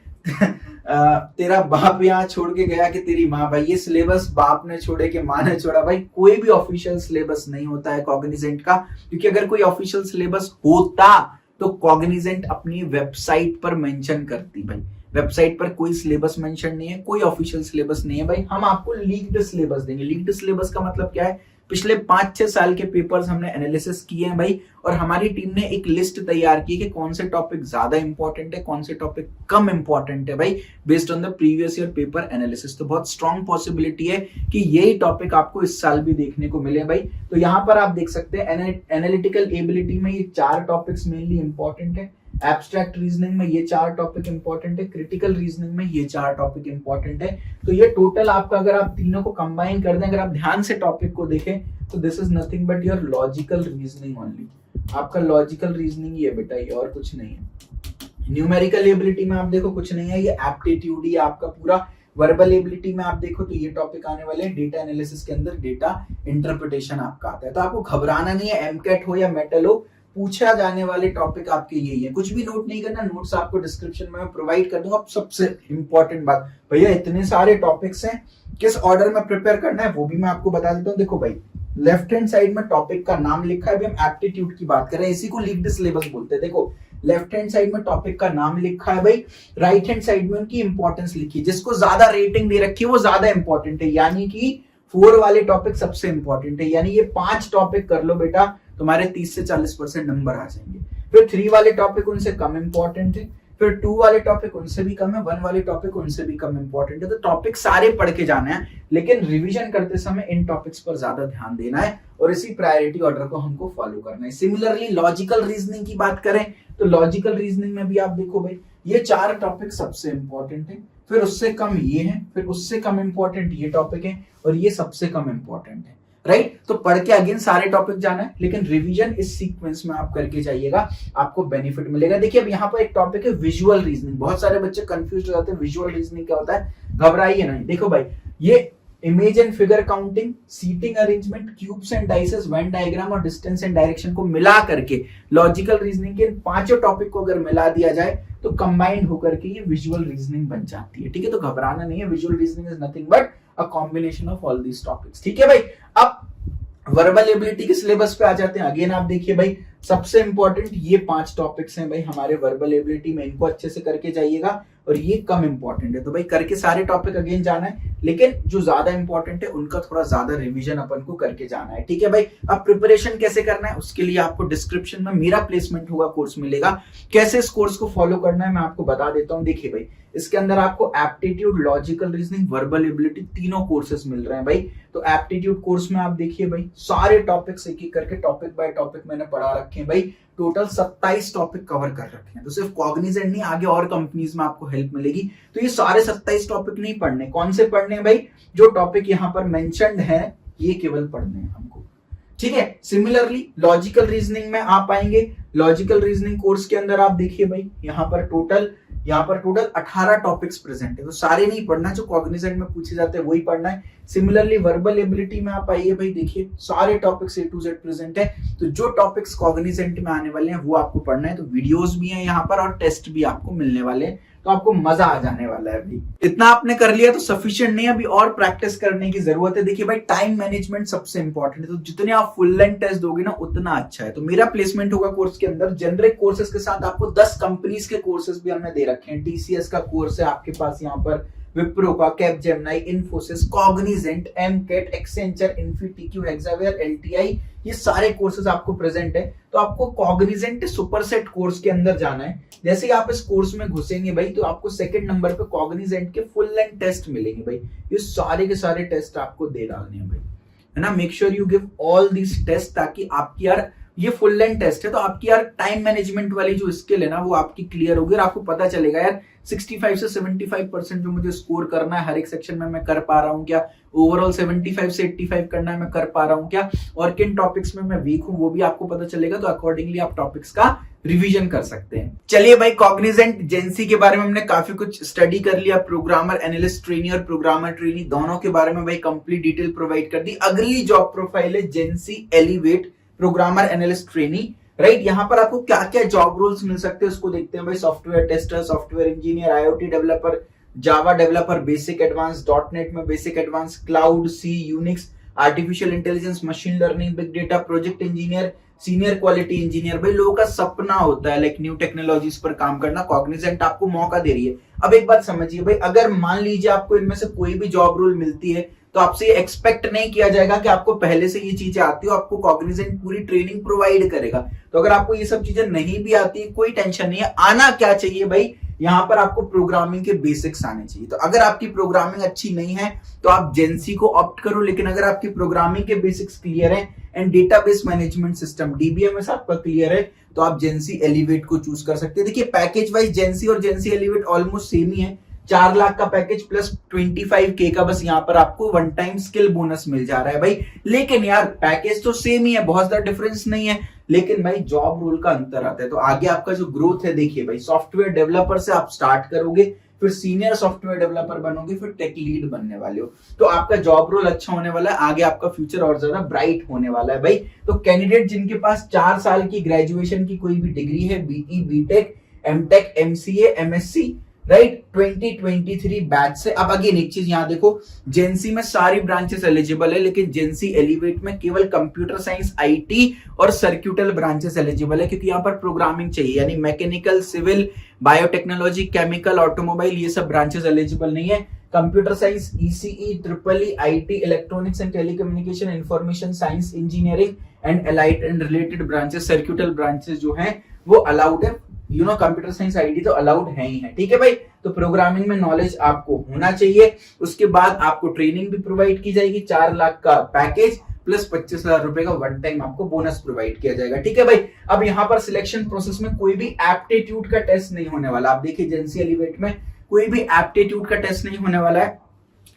तेरा बाप यहाँ छोड़ के गया कि तेरी माँ, भाई ये सिलेबस बाप ने छोड़े कि माँ ने छोड़ा, भाई कोई भी ऑफिशियल सिलेबस नहीं होता है कॉग्निजेंट का। क्योंकि अगर कोई ऑफिशियल सिलेबस होता तो कॉग्निजेंट अपनी वेबसाइट पर मेंशन करती भाई, वेबसाइट पर कोई सिलेबस मेंशन नहीं है, कोई ऑफिशियल सिलेबस नहीं है भाई। हम आपको लीक्ड सिलेबस देंगे। लीक्ड सिलेबस का मतलब क्या है, पिछले 5-6 साल के पेपर्स हमने एनालिसिस किए हैं भाई, और हमारी टीम ने एक लिस्ट तैयार की कि कौन से टॉपिक ज्यादा इंपॉर्टेंट है, कौन से टॉपिक कम इंपॉर्टेंट है भाई, based on the previous year paper analysis. तो बहुत स्ट्रॉन्ग पॉसिबिलिटी है कि यही टॉपिक आपको इस साल भी देखने को मिले भाई। तो यहाँ पर आप देख सकते हैं एनालिटिकल एबिलिटी में ये 4 टॉपिक्स मेनली इंपॉर्टेंट है, एब्स्ट्रैक्ट रीजनिंग में ये 4 टॉपिक इंपॉर्टेंट है, क्रिटिकल रीजनिंग में ये 4 टॉपिक इंपॉर्टेंट है। तो ये टोटल आपका, अगर आप तीनों को कंबाइन कर दें, अगर आप ध्यान से टॉपिक को देखें तो this is nothing but your logical reasoning only. आपका लॉजिकल रीजनिंग ये बेटा, ये और कुछ नहीं है। न्यूमेरिकल एबिलिटी में आप देखो कुछ नहीं है, ये एप्टीट्यूड ही आपका पूरा। वर्बल एबिलिटी में आप देखो तो ये टॉपिक आने वाले हैं, डेटा एनालिसिस के अंदर डेटा इंटरप्रिटेशन आपका आता है। तो आपको घबराना नहीं है, एमकेट हो या मेटल हो, पूछा जाने वाले टॉपिक आपके यही है। कुछ भी नोट नहीं करना, नोट्स आपको डिस्क्रिप्शन में प्रोवाइड कर दूंगा। अब सबसे इंपॉर्टेंट बात भैया, इतने सारे टॉपिक्स हैं, किस ऑर्डर में प्रिपेयर करना है वो भी मैं आपको बता देता हूँ। देखो भाई, लेफ्ट हैंड साइड में टॉपिक का नाम लिखा है, अभी हम एप्टीट्यूड की बात कर रहे हैं, इसी को लीव्ड सिलेबस बोलते हैं। देखो लेफ्ट हैंड साइड में टॉपिक का नाम लिखा है भाई, राइट हैंड साइड में उनकी इंपॉर्टेंस लिखी है, जिसको ज्यादा रेटिंग दे रखी है वो ज्यादा इंपॉर्टेंट है, यानी कि 4 वाले टॉपिक सबसे इंपॉर्टेंट है। यानी ये 5 टॉपिक कर लो बेटा, तुम्हारे 30 से 40% नंबर आ जाएंगे। फिर 3 वाले टॉपिक उनसे कम इंपॉर्टेंट है, फिर 2 वाले टॉपिक उनसे भी कम है, 1 वाले टॉपिक उनसे भी कम इंपॉर्टेंट है। तो टॉपिक सारे पढ़ के जाना है, लेकिन रिवीजन करते समय इन टॉपिक्स पर ज्यादा ध्यान देना है और इसी प्रायोरिटी ऑर्डर को हमको फॉलो करना है। सिमिलरली लॉजिकल रीजनिंग की बात करें तो लॉजिकल रीजनिंग में भी आप देखो भाई, ये 4 टॉपिक सबसे इंपॉर्टेंट है, फिर उससे कम ये है, फिर उससे कम इंपॉर्टेंट ये टॉपिक है, और ये सबसे कम इंपॉर्टेंट है। राइट, तो पढ़ के अगेन सारे टॉपिक जाना है, लेकिन रिवीजन इस सीक्वेंस में आप करके जाइएगा, आपको बेनिफिट मिलेगा। देखिए अब यहाँ पर एक टॉपिक है विजुअल रीजनिंग। बहुत सारे बच्चे कंफ्यूज हो जाते हैं, विजुअल रीजनिंग क्या होता है, घबराइए नहीं। देखो भाई, ये image and figure counting, seating arrangement, cubes and dices, Venn diagram और डिस्टेंस एंड डायरेक्शन को मिला करके लॉजिकल रीजनिंग के 5 टॉपिक को अगर मिला दिया जाए तो कंबाइंड होकर के ये विजुअल रीजनिंग बन जाती है। ठीक है, तो घबराना नहीं है, visual reasoning is nothing but a combination of all these topics. ठीक है भाई, अब वर्बल एबिलिटी के सिलेबस पे आ जाते हैं। अगेन आप देखिए भाई, सबसे इंपॉर्टेंट ये 5 टॉपिक्स हैं भाई हमारे वर्बल एबिलिटी में, इनको अच्छे से करके जाइएगा, और ये कम इंपॉर्टेंट है। तो भाई करके सारे टॉपिक अगेन जाना है, लेकिन जो ज्यादा इंपॉर्टेंट है उनका थोड़ा ज्यादा रिवीजन अपन को करके जाना है। ठीक है भाई, अब प्रिपरेशन कैसे करना है उसके लिए आपको डिस्क्रिप्शन में मेरा प्लेसमेंट होगा कोर्स मिलेगा। कैसे इस कोर्स को फॉलो करना है मैं आपको बता देता हूँ। देखिए भाई, इसके अंदर आपको aptitude, logical reasoning, verbal ability तीनों कोर्सेज मिल रहे हैं भाई। तो एप्टीट्यूड कोर्स में आप देखिए भाई, सारे टॉपिक्स एक एक करके टॉपिक बाय टॉपिक मैंने पढ़ा रखे हैं भाई। टोटल 27 टॉपिक कवर कर रखे हैं। तो सिर्फ कॉग्निजेंट नहीं, आगे और कंपनीज में आपको हेल्प मिलेगी। तो ये सारे 27 टॉपिक नहीं पढ़ने, कौन से पढ़ने हैं भाई, जो टॉपिक यहाँ पर मेंशन्ड है ये केवल पढ़ने हैं हमको। ठीक है, सिमिलरली लॉजिकल रीजनिंग में आप आएंगे, लॉजिकल रीजनिंग कोर्स के अंदर आप देखिए भाई, यहाँ पर टोटल 18 टॉपिक्स प्रेजेंट है। तो सारे नहीं पढ़ना, जो कॉग्निजेंट में पूछे जाते हैं वही पढ़ना है। सिमिलरली वर्बल एबिलिटी में आप आइए भाई, देखिए सारे topics A to Z present है। तो जो टॉपिक्स कॉग्निजेंट में आने वाले हैं वो आपको पढ़ना है। तो वीडियोस भी हैं यहाँ पर और टेस्ट भी आपको मिलने वाले हैं, तो आपको मजा आ जाने वाला है भाई। इतना आपने कर लिया तो सफिशिएंट नहीं है, अभी और प्रैक्टिस करने की जरूरत है। देखिए भाई, टाइम मैनेजमेंट सबसे इंपॉर्टेंट है, तो जितने आप फुल लेंथ टेस्ट दोगे ना उतना अच्छा है। तो मेरा प्लेसमेंट होगा कोर्स के अंदर, जेनरिक कोर्सेज के साथ आपको 10 कंपनीज के कोर्सेज भी हमने दे रखे हैं। TCS का कोर्स है आपके पास यहाँ पर, विप्रो का, कैपजेमिनी, इन्फोसिस, कॉग्निजेंट, एमकेट, एक्सेंचर, इन्फीटीक्यू, हेक्सावेयर, LTI, ये सारे कोर्सेज आपको प्रेजेंट है। तो आपको कॉग्निजेंट सुपरसेट कोर्स के अंदर जाना है। जैसे ही आप इस कोर्स में घुसेंगे भाई, तो आपको सेकंड नंबर पे कॉग्निजेंट के फुल लेंथ टेस्ट मिलेंगे भाई। ये सारे के सारे टेस्ट आपको दे डालने हैं भाई, है ना। Make sure you give all this test, ताकि आपकी यार ये फुल लेंथ टेस्ट है, तो आपकी यार टाइम मैनेजमेंट वाली जो स्किल है ना वो आपकी क्लियर होगी, और आपको पता चलेगा यार 65 से 75% जो मुझे स्कोर करना है हर एक सेक्शन में मैं कर पा रहा हूँ क्या, ओवरऑल 75 से 85 करना है मैं कर पा रहा हूँ क्या, और किन टॉपिक्स में मैं वीक हूँ वो भी आपको पता चलेगा। तो अकॉर्डिंगली आप टॉपिक्स का रिवीजन कर सकते हैं। चलिए भाई, कॉग्निजेंट जेंसी के बारे में हमने काफी कुछ स्टडी कर लिया। प्रोग्रामर एनालिस्ट ट्रेनी और प्रोग्रामर ट्रेनी दोनों के बारे में भाई कंप्लीट डिटेल प्रोवाइड कर दी। अगली जॉब प्रोफाइल है GenC elevate programmer analyst trainee. Right, यहाँ पर आपको क्या क्या जॉब रोल्स मिल सकते हैं उसको देखते हैं भाई। Software tester, software engineer, IoT developer, Java developer, basic advance, .NET में basic advance, cloud, C, Unix, artificial intelligence, machine learning, big data, project engineer, senior quality engineer. भाई लोगों का सपना होता है लाइक न्यू टेक्नोलॉजीज पर काम करना, कॉग्निजेंट आपको मौका दे रही है। अब एक बात समझिए भाई, अगर मान लीजिए आपको इनमें से कोई भी जॉब रोल मिलती है तो आपसे ये एक्सपेक्ट नहीं किया जाएगा कि आपको पहले से ये चीजें आती हो, आपको कॉग्निजेंट पूरी ट्रेनिंग प्रोवाइड करेगा। तो अगर आपको ये सब चीजें नहीं भी आती, कोई टेंशन नहीं है। आना क्या चाहिए भाई, यहाँ पर आपको प्रोग्रामिंग के बेसिक्स आने चाहिए। तो अगर आपकी प्रोग्रामिंग अच्छी नहीं है तो आप जेनसी को ऑप्ट करो, लेकिन अगर आपकी प्रोग्रामिंग के बेसिक्स क्लियर है and database management system DBMS आपका क्लियर है, तो आप जेनसी एलिवेट को चूज कर सकते हैं। देखिए पैकेज वाइज जेनसी और जेनसी एलिवेट ऑलमोस्ट सेम ही है। 4 लाख का पैकेज प्लस 25K का बस यहाँ पर आपको वन टाइम स्किल बोनस मिल जा रहा है भाई। लेकिन यार पैकेज तो सेम ही है, बहुत ज्यादा डिफरेंस नहीं है, लेकिन भाई जॉब रोल का अंतर आता है। तो आगे आपका जो ग्रोथ है, देखिए भाई सॉफ्टवेयर डेवलपर से आप स्टार्ट करोगे, फिर सीनियर सॉफ्टवेयर डेवलपर बनोगे, फिर टेक लीड बनने वाले हो। तो आपका जॉब रोल अच्छा होने वाला है, आगे आपका फ्यूचर और ज्यादा ब्राइट होने वाला है भाई। तो कैंडिडेट जिनके पास 4 साल की ग्रेजुएशन की कोई भी डिग्री है, BE, BTech, MTech, MCA, MSc, right, 2023 batch से। अब अगेन एक चीज यहाँ देखो, जेनसी में सारी ब्रांचेस एलिजिबल है, लेकिन जेनसी एलिवेट में केवल कंप्यूटर साइंस, आईटी और सर्क्यूटल ब्रांचेस एलिजिबल है, क्योंकि यहाँ पर प्रोग्रामिंग चाहिए, यानी mechanical, civil, biotechnology, chemical, automobile, ये सब ब्रांचेस एलिजिबल नहीं है। Computer science, ECE, triple E, IT, electronics and telecommunication, information science, engineering and allied and related branches, circuital branches जो हैं वो अलाउड है। कंप्यूटर साइंस, आईटी तो अलाउड है ही है, ठीक है भाई। तो प्रोग्रामिंग में नॉलेज आपको होना चाहिए। उसके बाद आपको ट्रेनिंग भी प्रोवाइड की जाएगी, 4 लाख का पैकेज प्लस 25,000 रुपए का वन टाइम आपको बोनस प्रोवाइड किया जाएगा, ठीक है भाई। अब यहाँ पर सिलेक्शन प्रोसेस में कोई भी एप्टीट्यूड का टेस्ट नहीं होने वाला। आप देखिए जेनसी एलिवेट में कोई भी एप्टीट्यूड का टेस्ट नहीं होने वाला है,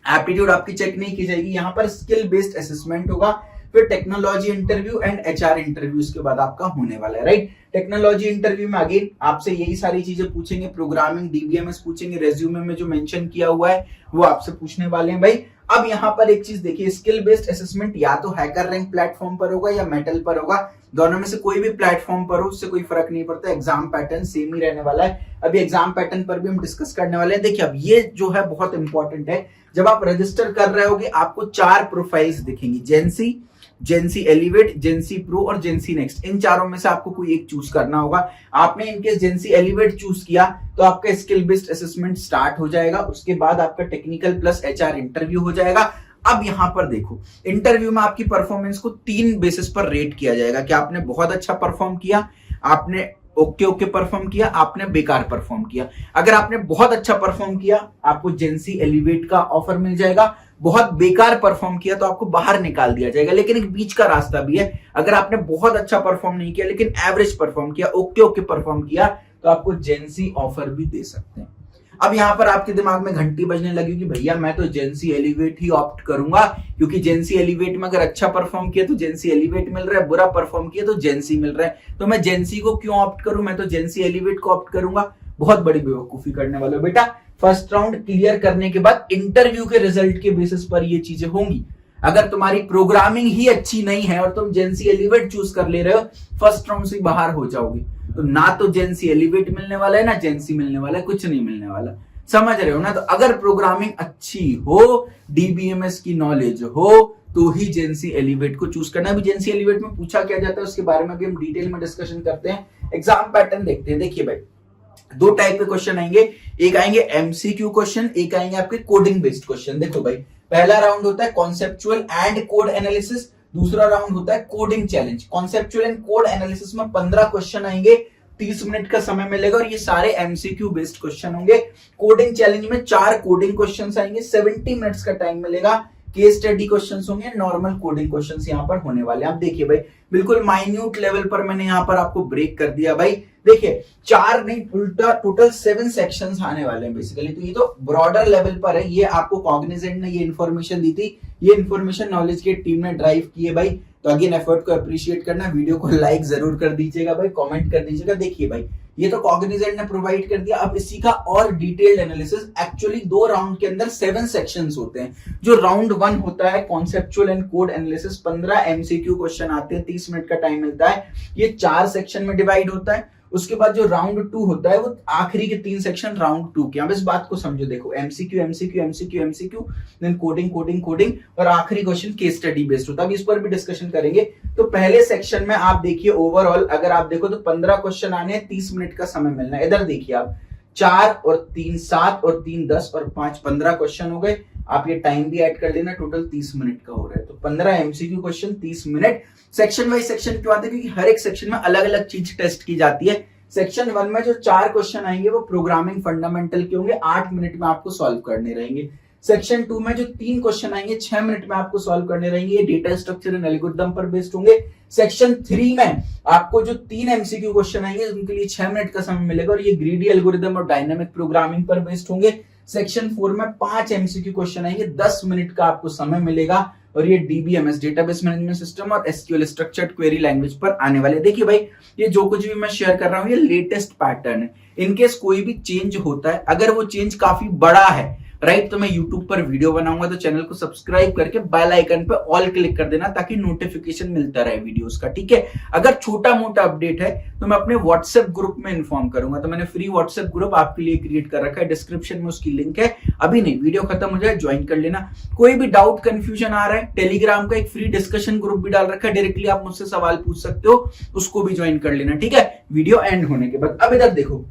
एप्टीट्यूड आपकी चेक नहीं की जाएगी। यहाँ पर स्किल बेस्ड असेसमेंट होगा, फिर technology interview and HR interview इसके बाद आपका होने वाला है, राइट। टेक्नोलॉजी इंटरव्यू में अगेन आपसे यही सारी चीजें पूछेंगे, प्रोग्रामिंग, डीबीएमएस पूछेंगे, रेज्यूमे में जो मेंशन किया हुआ है वो आपसे पूछने वाले हैं भाई। अब यहाँ पर एक चीज देखिए, स्किल बेस्ड असेसमेंट या तो हैकर रैंक प्लेटफॉर्म पर होगा या मेटल पर होगा, दोनों में से कोई भी प्लेटफॉर्म पर हो उससे कोई फर्क नहीं पड़ता, एग्जाम पैटर्न सेम ही रहने वाला है। अभी एग्जाम पैटर्न पर भी हम डिस्कस करने वाले हैं। देखिए अब ये जो है बहुत इंपॉर्टेंट है, जब आप रजिस्टर कर रहे होगे आपको 4 प्रोफाइल्स दिखेंगी, जेनसी, जेनसी एलिवेट, जेनसी प्रो और जेनसी नेक्स्ट। इन चारों में से आपको कोई एक चूज करना होगा। आपने इनकेस जेनसी एलिवेट चूज किया तो आपका स्किल बेस्ड असेसमेंट स्टार्ट हो जाएगा, उसके बाद आपका टेक्निकल प्लस एचआर इंटरव्यू हो जाएगा। अब यहां पर देखो, इंटरव्यू में आपकी परफॉर्मेंस को 3 बेसिस पर रेट किया जाएगा कि आपने बहुत अच्छा परफॉर्म किया, आपने ओके परफॉर्म किया, आपने बेकार परफॉर्म किया। अगर आपने बहुत अच्छा परफॉर्म किया आपको जेनसी एलिवेट का ऑफर मिल जाएगा, बहुत बेकार परफॉर्म किया तो आपको बाहर निकाल दिया जाएगा। लेकिन एक बीच का रास्ता भी है, अगर आपने बहुत अच्छा परफॉर्म नहीं किया लेकिन एवरेज परफॉर्म किया, ओके परफॉर्म किया, तो आपको जेनसी ऑफर भी दे सकते हैं। अब यहां पर आपके दिमाग में घंटी बजने लगी कि भैया मैं तो जेनसी एलिवेट ही ऑप्ट करूंगा, क्योंकि जेनसी एलिवेट में अगर अच्छा परफॉर्म किया तो जेनसी एलिवेट मिल रहा है, बुरा परफॉर्म किया तो जेनसी मिल रहा है, तो मैं जेनसी को क्यों ऑप्ट करूं, मैं तो जेनसी एलिवेट को ऑप्ट करूंगा। बहुत बड़ी बेवकूफी करने वाले हो बेटा। फर्स्ट राउंड क्लियर करने के बाद इंटरव्यू के रिजल्ट के बेसिस पर ये चीजें होंगी। अगर तुम्हारी प्रोग्रामिंग ही अच्छी नहीं है और तुम जेनसी एलिवेट चूज कर ले रहे हो, फर्स्ट राउंड से बाहर हो जाओगे। तो ना तो जेनसी एलिवेट मिलने वाला है ना जेनसी मिलने वाला है, कुछ नहीं मिलने वाला, समझ रहे हो ना। तो अगर प्रोग्रामिंग अच्छी हो, डीबीएमएस की नॉलेज हो, तो ही जेनसी एलिवेट को चूज करना। अभी जेनसी एलिवेट में पूछा क्या जाता है उसके बारे में भी हम डिटेल में डिस्कशन करते हैं। एग्जाम पैटर्न देखते हैं। देखिए भाई 2 टाइप के क्वेश्चन आएंगे, एक आएंगे एमसीक्यू क्वेश्चन, एक आएंगे आपके कोडिंग बेस्ड क्वेश्चन। देखो भाई पहला राउंड होता है कॉन्सेप्चुअल एंड कोड एनालिसिस, दूसरा राउंड होता है coding challenge. Conceptual and code analysis में 15 क्वेश्चन आएंगे, 30 मिनट का समय मिलेगा और ये सारे एमसीक्यू बेस्ड क्वेश्चन होंगे। कोडिंग चैलेंज में 4 कोडिंग क्वेश्चंस आएंगे, 70 मिनट्स का टाइम मिलेगा, केस स्टडी क्वेश्चंस होंगे, नॉर्मल कोडिंग क्वेश्चंस यहाँ पर होने वाले हैं। आप देखिए भाई बिल्कुल माइन्यूट लेवल पर मैंने यहाँ पर आपको ब्रेक कर दिया भाई। देखिए 4 नहीं उल्टा टोटल 7 सेक्शंस आने वाले हैं बेसिकली। तो ये तो ब्रॉडर लेवल पर है, ये आपको कॉग्निजेंट ने ये इन्फॉर्मेशन दी थी, ये इन्फॉर्मेशन नॉलेज के टीम ने ड्राइव की है भाई। तो अगेन एफर्ट को अप्रिशिएट करना, वीडियो को लाइक जरूर कर दीजिएगा भाई, कमेंट कर दीजिएगा। देखिए भाई ये तो कॉग्निजेंट ने प्रोवाइड कर दिया। अब इसी का और डिटेल्ड एनालिसिस, एक्चुअली 2 राउंड के अंदर 7 सेक्शंस होते हैं। जो राउंड 1 होता है conceptual and code analysis, 15 MCQ question आते हैं, 30 मिनट का टाइम मिलता है, ये 4 सेक्शन में डिवाइड होता है। उसके बाद जो राउंड 2 होता है वो आखिरी के 3 सेक्शन राउंड 2 के। अब इस बात को समझो, देखो MCQ MCQ MCQ MCQ, then coding coding coding और आखिरी क्वेश्चन केस स्टडी बेस्ड होता है। अब इस पर भी डिस्कशन करेंगे। तो पहले सेक्शन में आप देखिए ओवरऑल अगर आप देखो तो 15 क्वेश्चन आने हैं, 30 मिनट का समय मिलना है। इधर देखिए आप 4 और 3 7 और 3 10 और 5 15 क्वेश्चन हो गए। आप ये टाइम भी ऐड कर लेना, टोटल 30 मिनट का हो रहा है। तो 15 MCQ question 30 minute. Section wise section क्यों आते हैं? क्योंकि हर एक सेक्शन में अलग अलग चीज टेस्ट की जाती है। सेक्शन 1 में जो 4 क्वेश्चन आएंगे वो प्रोग्रामिंग फंडामेंटल के होंगे, 8 मिनट में आपको सॉल्व करने रहेंगे। सेक्शन 2 में जो 3 क्वेश्चन आएंगे 6 मिनट में आपको सॉल्व करने रहेंगे, ये डेटा स्ट्रक्चर एंड एल्गोरिथम पर बेस्ड होंगे। सेक्शन 3 में आपको जो 3 एमसीक्यू क्वेश्चन आएंगे उनके लिए 6 मिनट का समय मिलेगा और ये ग्रीडी एल्गोरिथम और डायनामिक प्रोग्रामिंग पर बेस्ड होंगे। सेक्शन 4 में 5 एमसीक्यू क्वेश्चन आएंगे, 10 मिनट का आपको समय मिलेगा और ये डीबीएमएस डेटाबेस मैनेजमेंट सिस्टम और एसक्यूएल स्ट्रक्चर्ड क्वेरी लैंग्वेज पर आने वाले। देखिए भाई, ये जो कुछ भी मैं शेयर कर रहा हूं ये लेटेस्ट पैटर्न है। इनकेस कोई भी चेंज होता है, अगर वो चेंज काफी बड़ा है, राइट, तो मैं YouTube पर वीडियो बनाऊंगा, तो चैनल को सब्सक्राइब करके बेल आइकन पे ऑल क्लिक कर देना ताकि नोटिफिकेशन मिलता रहे वीडियोस का, ठीक है। अगर छोटा मोटा अपडेट है तो मैं अपने व्हाट्सएप ग्रुप में इन्फॉर्म करूंगा। तो मैंने फ्री व्हाट्सएप ग्रुप आपके लिए क्रिएट कर रखा है, डिस्क्रिप्शन में उसकी लिंक है। अभी नहीं, वीडियो खत्म हो जाए ज्वाइन कर लेना। कोई भी डाउट कंफ्यूजन आ रहा है, टेलीग्राम का एक फ्री डिस्कशन ग्रुप भी डाल रखा है, डायरेक्टली आप मुझसे सवाल पूछ सकते हो, उसको भी ज्वाइन कर लेना, ठीक है, वीडियो एंड होने के बाद। अब इधर देखो,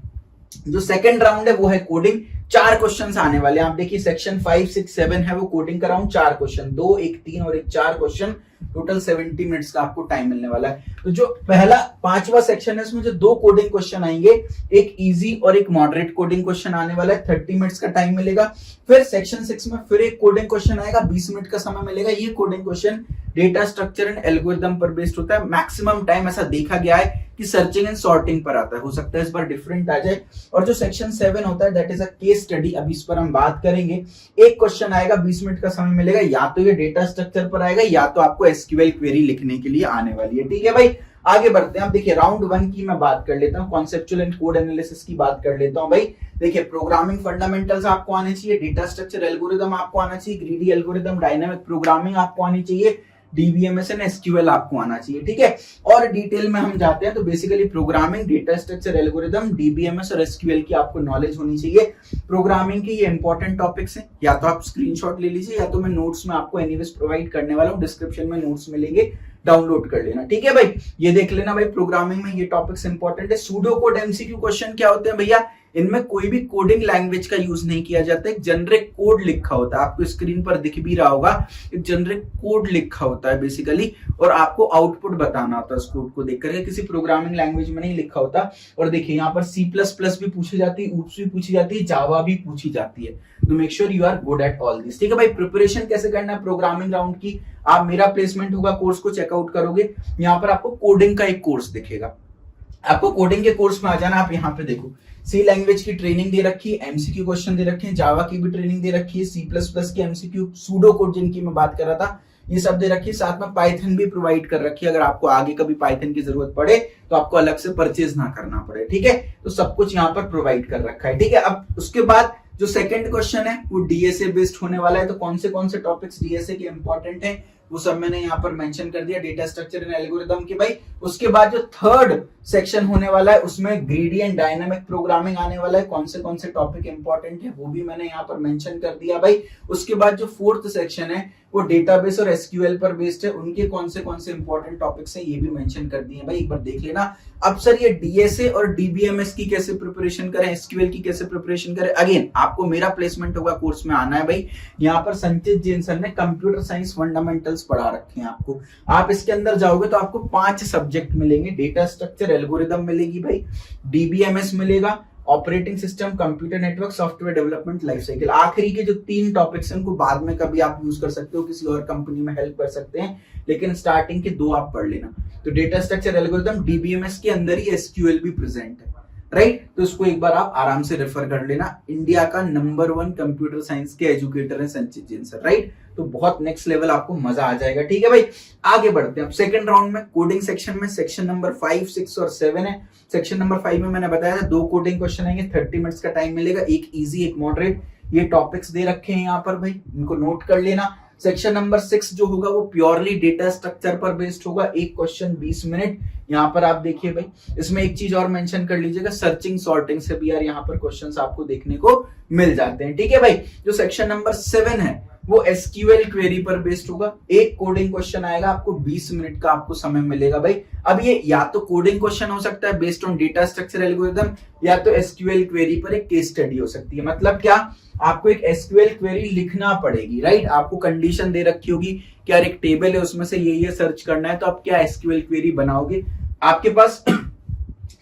जो सेकंड राउंड है वो है कोडिंग। 4 क्वेश्चंस आने वाले हैं। आप देखिए सेक्शन 5, 6, 7 है वो कोडिंग का राउंड, 4 क्वेश्चन, 2, 1, 3 और 1 4 क्वेश्चन, टोटल 70 मिनट्स का आपको टाइम मिलने वाला है। तो जो पहला 5वां सेक्शन है इसमें जो 2 कोडिंग क्वेश्चन आएंगे, एक इजी और एक मॉडरेट कोडिंग क्वेश्चन आने वाला है, 30 मिनट्स का टाइम मिलेगा। फिर सेक्शन 6 में फिर एक कोडिंग क्वेश्चन आएगा, 20 मिनट का समय मिलेगा। ये coding question data structure and algorithm पर बेस्ड होता है। मैक्सिमम टाइम ऐसा देखा गया है कि सर्चिंग एंड सॉर्टिंग पर आता है, हो सकता है इस बार डिफरेंट आ जाए। और जो सेक्शन 7 होता है that is a case study, अभी इस पर हम बात करेंगे। एक क्वेश्चन आएगा, 20 मिनट का समय मिलेगा, या तो ये डेटा स्ट्रक्चर पर आएगा या तो आपको एसक्यूएल क्वेरी लिखने के लिए आने वाली है, ठीक है भाई। आगे बढ़ते हैं। आप देखिए राउंड 1 की मैं बात कर लेता हूं, कॉन्सेप्चुअल एंड कोड एनालिसिस की बात कर लेता हूं भाई। देखिए प्रोग्रामिंग फंडामेंटल्स आपको आने चाहिए, डेटा स्ट्रक्चर एल्गोरिथम आपको आना चाहिए, ग्रीडी एल्गोरिथम, डायनामिक प्रोग्रामिंग आपको आनी चाहिए, डीबीएमएस एंड एसक्यूएल आपको आना चाहिए, ठीक है। और डिटेल में हम जाते हैं तो basically programming, data structure algorithm, DBMS और एसक्यूएल की आपको नॉलेज होनी चाहिए। प्रोग्रामिंग के ये इंपॉर्टेंट टॉपिक्स हैं, या तो आप स्क्रीनशॉट ले लीजिए या तो मैं नोट्स में आपको एनीवेज प्रोवाइड करने वाला हूं, डिस्क्रिप्शन में नोट्स मिलेंगे, डाउनलोड कर लेना, ठीक है भाई। ये देख लेना भाई, प्रोग्रामिंग में ये टॉपिक्स इंपॉर्टेंट है। सूडो कोड एमसीक्यू क्वेश्चन क्या होते हैं भैया? इनमें कोई भी कोडिंग लैंग्वेज का यूज नहीं किया जाता है, जेनरिक कोड लिखा होता है, आपको स्क्रीन पर दिख भी रहा होगा, एक जेनरिक कोड लिखा होता है बेसिकली, और आपको आउटपुट बताना होता है उस कोड को देख करके, किसी प्रोग्रामिंग लैंग्वेज में नहीं लिखा होता। और देखिए यहाँ पर C++ भी पूछी जाती है, ऊप्स भी पूछी जाती है, जावा भी पूछी जाती है। तो make sure you are good at all this, ठीक है भाई। प्रिपरेशन कैसे करना है प्रोग्रामिंग राउंड की, आप मेरा प्लेसमेंट होगा कोर्स को चेकआउट करोगे, यहाँ पर आपको कोडिंग का एक कोर्स दिखेगा, आपको कोडिंग के कोर्स में आ जाना। आप यहाँ पे देखो, सी लैंग्वेज की ट्रेनिंग दे रखी है, एमसीक्यू क्वेश्चन दे रखे हैं, जावा की भी ट्रेनिंग दे रखी है, C++ की एमसीक्यू, सूडो कोड जिनकी मैं बात कर रहा था, ये सब दे रखी है। साथ में पाइथन भी प्रोवाइड कर रखी है, अगर आपको आगे कभी पाइथन की जरूरत पड़े तो आपको अलग से परचेज ना करना पड़े, ठीक है। तो सब कुछ यहाँ पर प्रोवाइड कर रखा है, ठीक है। अब उसके बाद जो सेकंड क्वेश्चन है वो डीएसए बेस्ड होने वाला है। तो कौन से टॉपिक्स डीएसए के इंपॉर्टेंट है वो सब मैंने यहाँ पर मेंशन कर दिया, डेटा स्ट्रक्चर एंड एल्गोरिथम की भाई। उसके बाद जो थर्ड सेक्शन होने वाला है उसमें ग्रीडी एंड डायनामिक प्रोग्रामिंग आने वाला है। कौन से टॉपिक इंपॉर्टेंट है वो भी मैंने यहाँ पर मेंशन कर दिया भाई। उसके बाद जो फोर्थ सेक्शन है वो डेटाबेस और एसक्यूएल पर बेस्ड है, उनके कौन से इंपॉर्टेंट टॉपिक्स हैं ये भी मेंशन कर दिए भाई, एक बार देख लेना। अब सर ये डीएसए और डीबीएमएस की कैसे प्रिपरेशन करें, एसक्यूएल की कैसे प्रिपरेशन करें, अगेन आपको मेरा प्लेसमेंट होगा कोर्स में आना है भाई। यहाँ पर संचित जैन सर ने कंप्यूटर साइंस फंडामेंटल्स पढ़ा रखे हैं आपको। आप इसके अंदर जाओगे तो आपको 5 सब्जेक्ट मिलेंगे, डेटा स्ट्रक्चर एल्गोरिथम मिलेगी भाई, डीबीएमएस मिलेगा, operating system, computer network, software development, life cycle. आखिरी के जो 3 टॉपिक्स हैं उनको बाद में कभी आप यूज कर सकते हो, किसी और कंपनी में हेल्प कर सकते हैं, लेकिन स्टार्टिंग के 2 आप पढ़ लेना। तो डेटा स्ट्रक्चर एल्गोरिथम, डीबीएमएस के अंदर ही एसक्यूएल भी प्रेजेंट है, राइट। तो इसको एक बार आप आराम से रेफर कर लेना। इंडिया का नंबर 1 कंप्यूटर साइंस के एजुकेटर है संचित जैन सर, राइट। तो बहुत नेक्स्ट लेवल, आपको मजा आ जाएगा, ठीक है भाई। आगे बढ़ते हैं अब सेकंड राउंड में, कोडिंग सेक्शन में। सेक्शन नंबर 5, 6 और 7 है। सेक्शन नंबर 5 में मैंने बताया था 2 कोडिंग क्वेश्चन आएंगे, 30 मिनट्स का टाइम मिलेगा, एक इजी एक मॉडरेट। ये टॉपिक्स दे रखे हैं यहाँ पर भाई, इनको नोट कर लेना। सेक्शन नंबर 6 जो होगा वो प्योरली डेटा स्ट्रक्चर पर बेस्ड होगा, एक क्वेश्चन 20 मिनट। यहाँ पर आप देखिए भाई, इसमें एक चीज और मेंशन कर लीजिएगा, सर्चिंग सॉर्टिंग से भी यार यहाँ पर क्वेश्चंस आपको देखने को मिल जाते हैं, ठीक है भाई। जो सेक्शन नंबर 7 है वो एसक्यूएल क्वेरी पर बेस्ड होगा। एक कोडिंग क्वेश्चन आएगा, आपको 20 मिनट का आपको समय मिलेगा भाई। अब ये या तो कोडिंग क्वेश्चन हो सकता है based on data structure algorithm, या तो एसक्यूएल क्वेरी पर एक केस स्टडी हो सकती है। मतलब क्या, आपको एक एसक्यूएल क्वेरी लिखना पड़ेगी, राइट। आपको कंडीशन दे रखी होगी कि यार एक टेबल है उसमें से ये सर्च करना है, तो आप क्या एसक्यूएल क्वेरी बनाओगे। आपके पास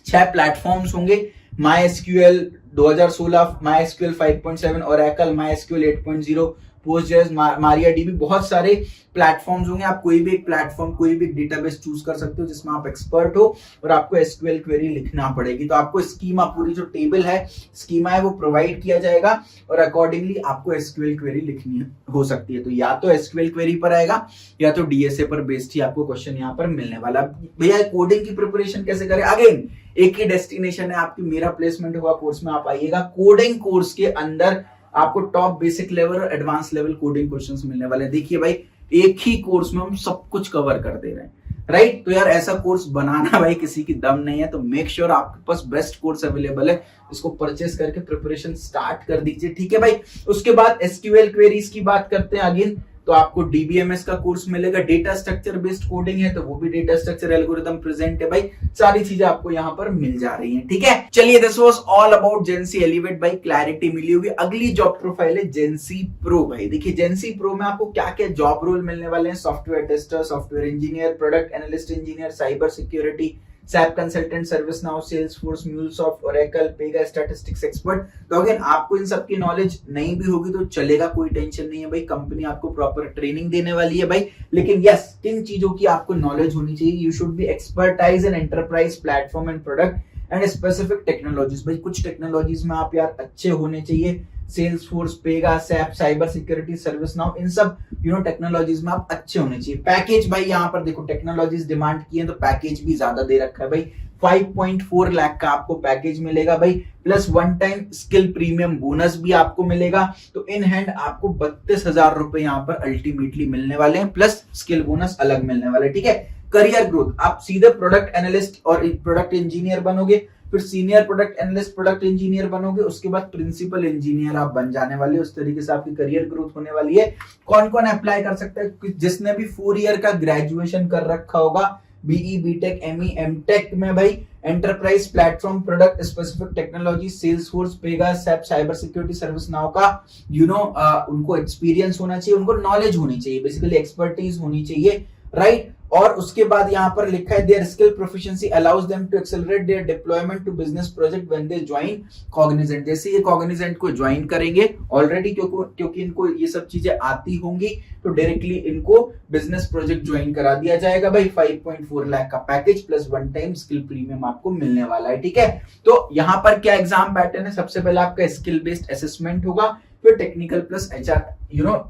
6 प्लेटफॉर्म्स होंगे, MySQL 2016, MySQL 5.7, Oracle, MySQL 8.0, Postgres, MariaDB, बहुत सारे प्लेटफॉर्म्स होंगे। आप कोई भी एक प्लेटफॉर्म, कोई भी डेटाबेस चूज कर सकते हो जिसमें आप एक्सपर्ट हो, और आपको एसक्यूएल क्वेरी लिखना पड़ेगी। तो आपको स्कीमा, पूरी जो टेबल है, स्कीमा है, वो प्रोवाइड किया जाएगा और अकॉर्डिंगली आपको एसक्यूएल क्वेरी लिखनी हो सकती है। तो या तो एसक्यूएल क्वेरी पर आएगा या तो डीएसए पर बेस्ड ही आपको क्वेश्चन यहाँ पर मिलने वाला। भैया कोडिंग की प्रिपरेशन कैसे करें? अगेन एक ही डेस्टिनेशन है आपकी, मेरा प्लेसमेंट होगा कोर्स में, आप आइएगा। कोडिंग कोर्स के अंदर आपको टॉप बेसिक लेवल और एडवांस लेवल कोडिंग क्वेश्चंस मिलने वाले हैं। देखिए भाई, एक ही कोर्स में हम सब कुछ कवर कर दे रहे हैं, राइट। तो यार ऐसा कोर्स बनाना भाई किसी की दम नहीं है, तो मेक श्योर आपके पास बेस्ट कोर्स अवेलेबल है, इसको परचेस करके प्रिपरेशन स्टार्ट कर दीजिए, ठीक है भाई। उसके बाद एसक्यूएल क्वेरीज की बात करते हैं। अगेन तो आपको डीबीएमएस का कोर्स मिलेगा, डेटा स्ट्रक्चर बेस्ड कोडिंग है तो वो भी डेटा स्ट्रक्चर एल्गोरिथम प्रेजेंट है भाई। सारी चीजें आपको यहाँ पर मिल जा रही हैं, ठीक है। चलिए, this was all about जेंसी elevate भाई, क्लैरिटी मिली होगी। अगली जॉब प्रोफाइल है जेंसी प्रो भाई। देखिए जेंसी प्रो में आपको क्या क्या जॉब रोल मिलने वाले हैं। Software tester, software engineer, product analyst engineer, cyber security, SAP consultant, ServiceNow, Salesforce, MuleSoft, Oracle, Pega, statistics expert. तो अगेन आपको इन सब की नॉलेज नहीं भी होगी तो चलेगा, कोई टेंशन नहीं है भाई, कंपनी आपको प्रॉपर ट्रेनिंग देने वाली है भाई। लेकिन यस, किन चीजों की आपको नॉलेज होनी चाहिए? You should be expertise in enterprise platform and product and specific technologies. भाई कुछ टेक्नोलॉजीज में आप यार अच्छे होने चाहिए, Salesforce, Pega, SAP, cyber security, ServiceNow, इन सब टेक्नोलॉजीज में आप अच्छे होने चाहिए। पैकेज भाई यहाँ पर देखो, टेक्नोलॉजीज डिमांड की है तो पैकेज भी ज्यादा दे रखा है भाई। 5.4 लाख का आपको पैकेज मिलेगा भाई, plus one time skill premium bonus भी आपको मिलेगा। तो इन हैंड आपको 32,000 रुपए यहाँ पर अल्टीमेटली मिलने वाले हैं, प्लस स्किल बोनस अलग मिलने वाले, ठीक है। करियर ग्रोथ, आप सीधे प्रोडक्ट एनालिस्ट और प्रोडक्ट इंजीनियर बनोगे, फिर senior product analyst, product engineer बनोगे, उसके बाद प्रिंसिपल इंजीनियर आप बन जाने वाले। उस तरीके से आपकी करियर ग्रोथ होने वाली है। कौन कौन अप्लाई कर सकता है? जिसने भी 4 ईयर का ग्रेजुएशन कर रखा होगा, बीई, बीटेक, एमई, एमटेक में भाई, enterprise platform, product specific technology, Salesforce, Pega, SAP, cyber security, ServiceNow का उनको एक्सपीरियंस होना चाहिए, उनको नॉलेज होनी चाहिए, बेसिकली एक्सपर्टीज होनी चाहिए, राइट। और उसके बाद यहाँ पर लिखा है their skill proficiency allows them to accelerate their deployment to business project when they join Cognizant. जैसे ये कॉग्निजेंट को ज्वाइन करेंगे ऑलरेडी, क्योंकि इनको ये सब चीजें आती होंगी, तो डायरेक्टली इनको बिजनेस प्रोजेक्ट ज्वाइन करा दिया जाएगा भाई। 5.4 लाख का package plus one time skill premium आपको मिलने वाला है, ठीक है। तो यहाँ पर क्या एग्जाम पैटर्न है? सबसे पहले आपका स्किल बेस्ड असेसमेंट होगा, फिर टेक्निकल प्लस एचआर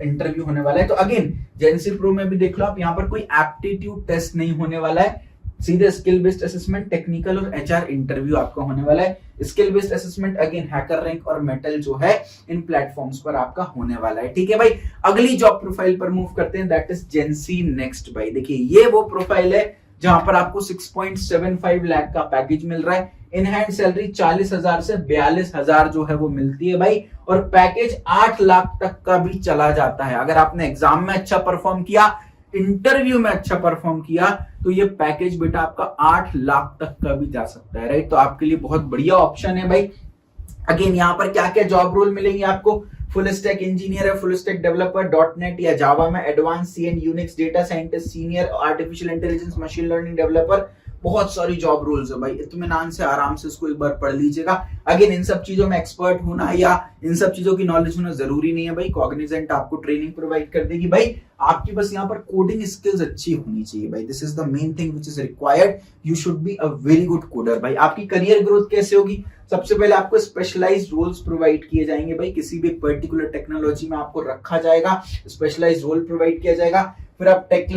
इंटरव्यू होने वाला है। तो अगेन जेंसी प्रो में भी देख लो आप, यहाँ पर कोई एप्टीट्यूड टेस्ट नहीं होने वाला है, सीधे स्किल बेस्ड असेसमेंट, टेक्निकल और एचआर इंटरव्यू आपका होने वाला है। Skill based assessment again hacker rank और मेटल जो है इन प्लेटफॉर्म्स पर आपका होने वाला है, ठीक है भाई। अगली जॉब प्रोफाइल पर मूव करते हैं, दैट इज जेंसी नेक्स्ट भाई। देखिए ये वो प्रोफाइल है जहां पर आपको 6.75 लाख का पैकेज मिल रहा है। इन हैंड सैलरी 40,000 से 42,000 जो है वो मिलती है भाई, और पैकेज 8 लाख तक का भी चला जाता है। अगर आपने एग्जाम में अच्छा परफॉर्म किया, इंटरव्यू में अच्छा परफॉर्म किया, तो ये पैकेज बेटा आपका 8 लाख तक का भी जा सकता है, राइट। तो आपके लिए बहुत बढ़िया ऑप्शन है भाई। अगेन यहाँ पर क्या क्या जॉब रोल मिलेंगे आपको? फुल स्टैक इंजीनियर है, फुल स्टैक डेवलपर, .NET या जावा में, advance C and Unix, data scientist, senior artificial intelligence, machine learning developer, बहुत सारी जॉब रोल्स है भाई। इत्मीनान से आराम से इसको एक बार पढ़ लीजिएगा। अगेन इन सब चीजों में एक्सपर्ट होना या इन सब चीजों की नॉलेज होना जरूरी नहीं है भाई, कॉग्निजेंट आपको ट्रेनिंग प्रोवाइड कर देगी भाई। आपकी बस यहाँ पर कोडिंग स्किल्स अच्छी होनी चाहिए भाई, this is the main thing which is required. You should be a very good coder भाई। आपकी करियर ग्रोथ कैसे होगी? सबसे पहले आपको स्पेशलाइज्ड रोल्स प्रोवाइड किए जाएंगे भाई, किसी भी पर्टिकुलर टेक्नोलॉजी में आपको रखा जाएगा, स्पेशलाइज्ड रोल प्रोवाइड किया जाएगा। फिर आप टेक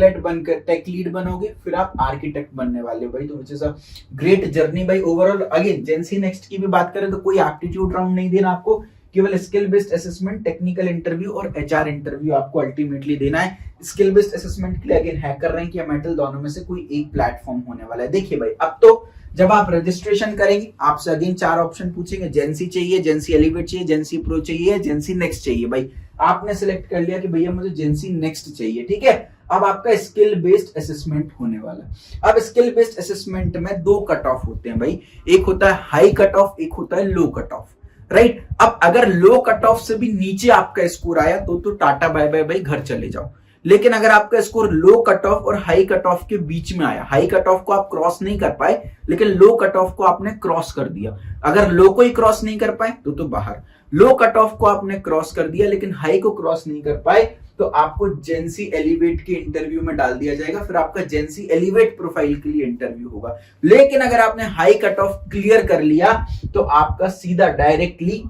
लीड बनोगे, फिर आप आर्किटेक्ट बनने वाले हो भाई। तो which is a great journey भाई ओवरऑल। अगेन जेंसी नेक्स्ट की भी बात करें तो कोई एप्टीट्यूड राउंड नहीं देना आपको, केवल skill based assessment, technical interview और एचआर इंटरव्यू आपको अल्टीमेटली देना है। स्किल बेस्ड असेसमेंट के लिए अगेन हैकर रैंक या मेटल, दोनों में से कोई एक प्लेटफॉर्म होने वाला है। देखिए भाई, अब तो जब आप रजिस्ट्रेशन करेंगे आपसे अगेन 4 ऑप्शन पूछेंगे, जेंसी चाहिए, जेंसी एलिवेट चाहिए, जेंसी प्रो चाहिए, जेंसी नेक्स्ट चाहिए भाई। आपने सिलेक्ट कर लिया कि भैया मुझे जेंसी नेक्स्ट चाहिए, ठीक है। अब आपका स्किल बेस्ड असेसमेंट होने वाला है। अब स्किल बेस्ड असेसमेंट में 2 कट ऑफ होते हैं भाई, एक होता है हाई कट ऑफ, एक होता है लो कट ऑफ, राइट। अब अगर लो कट ऑफ से भी नीचे आपका स्कोर आया तो टाटा बाय बाय भाई, घर चले जाओ। लेकिन अगर आपका स्कोर लो कट ऑफ और हाई कट ऑफ के बीच में आया, हाई कट ऑफ को आप क्रॉस नहीं कर पाए लेकिन लो कट ऑफ को आपने क्रॉस कर दिया, अगर लो को ही क्रॉस नहीं कर पाए तो बाहर, लो कट ऑफ को आपने क्रॉस कर दिया लेकिन हाई को क्रॉस नहीं कर पाए तो आपको जेंसी एलिवेट के इंटरव्यू में डाल दिया जाएगा, फिर आपका जेंसी एलिवेट प्रोफाइल के लिए इंटरव्यू होगा। लेकिन अगर आपने हाई कट ऑफ क्लियर कर लिया तो आपका सीधा डायरेक्टली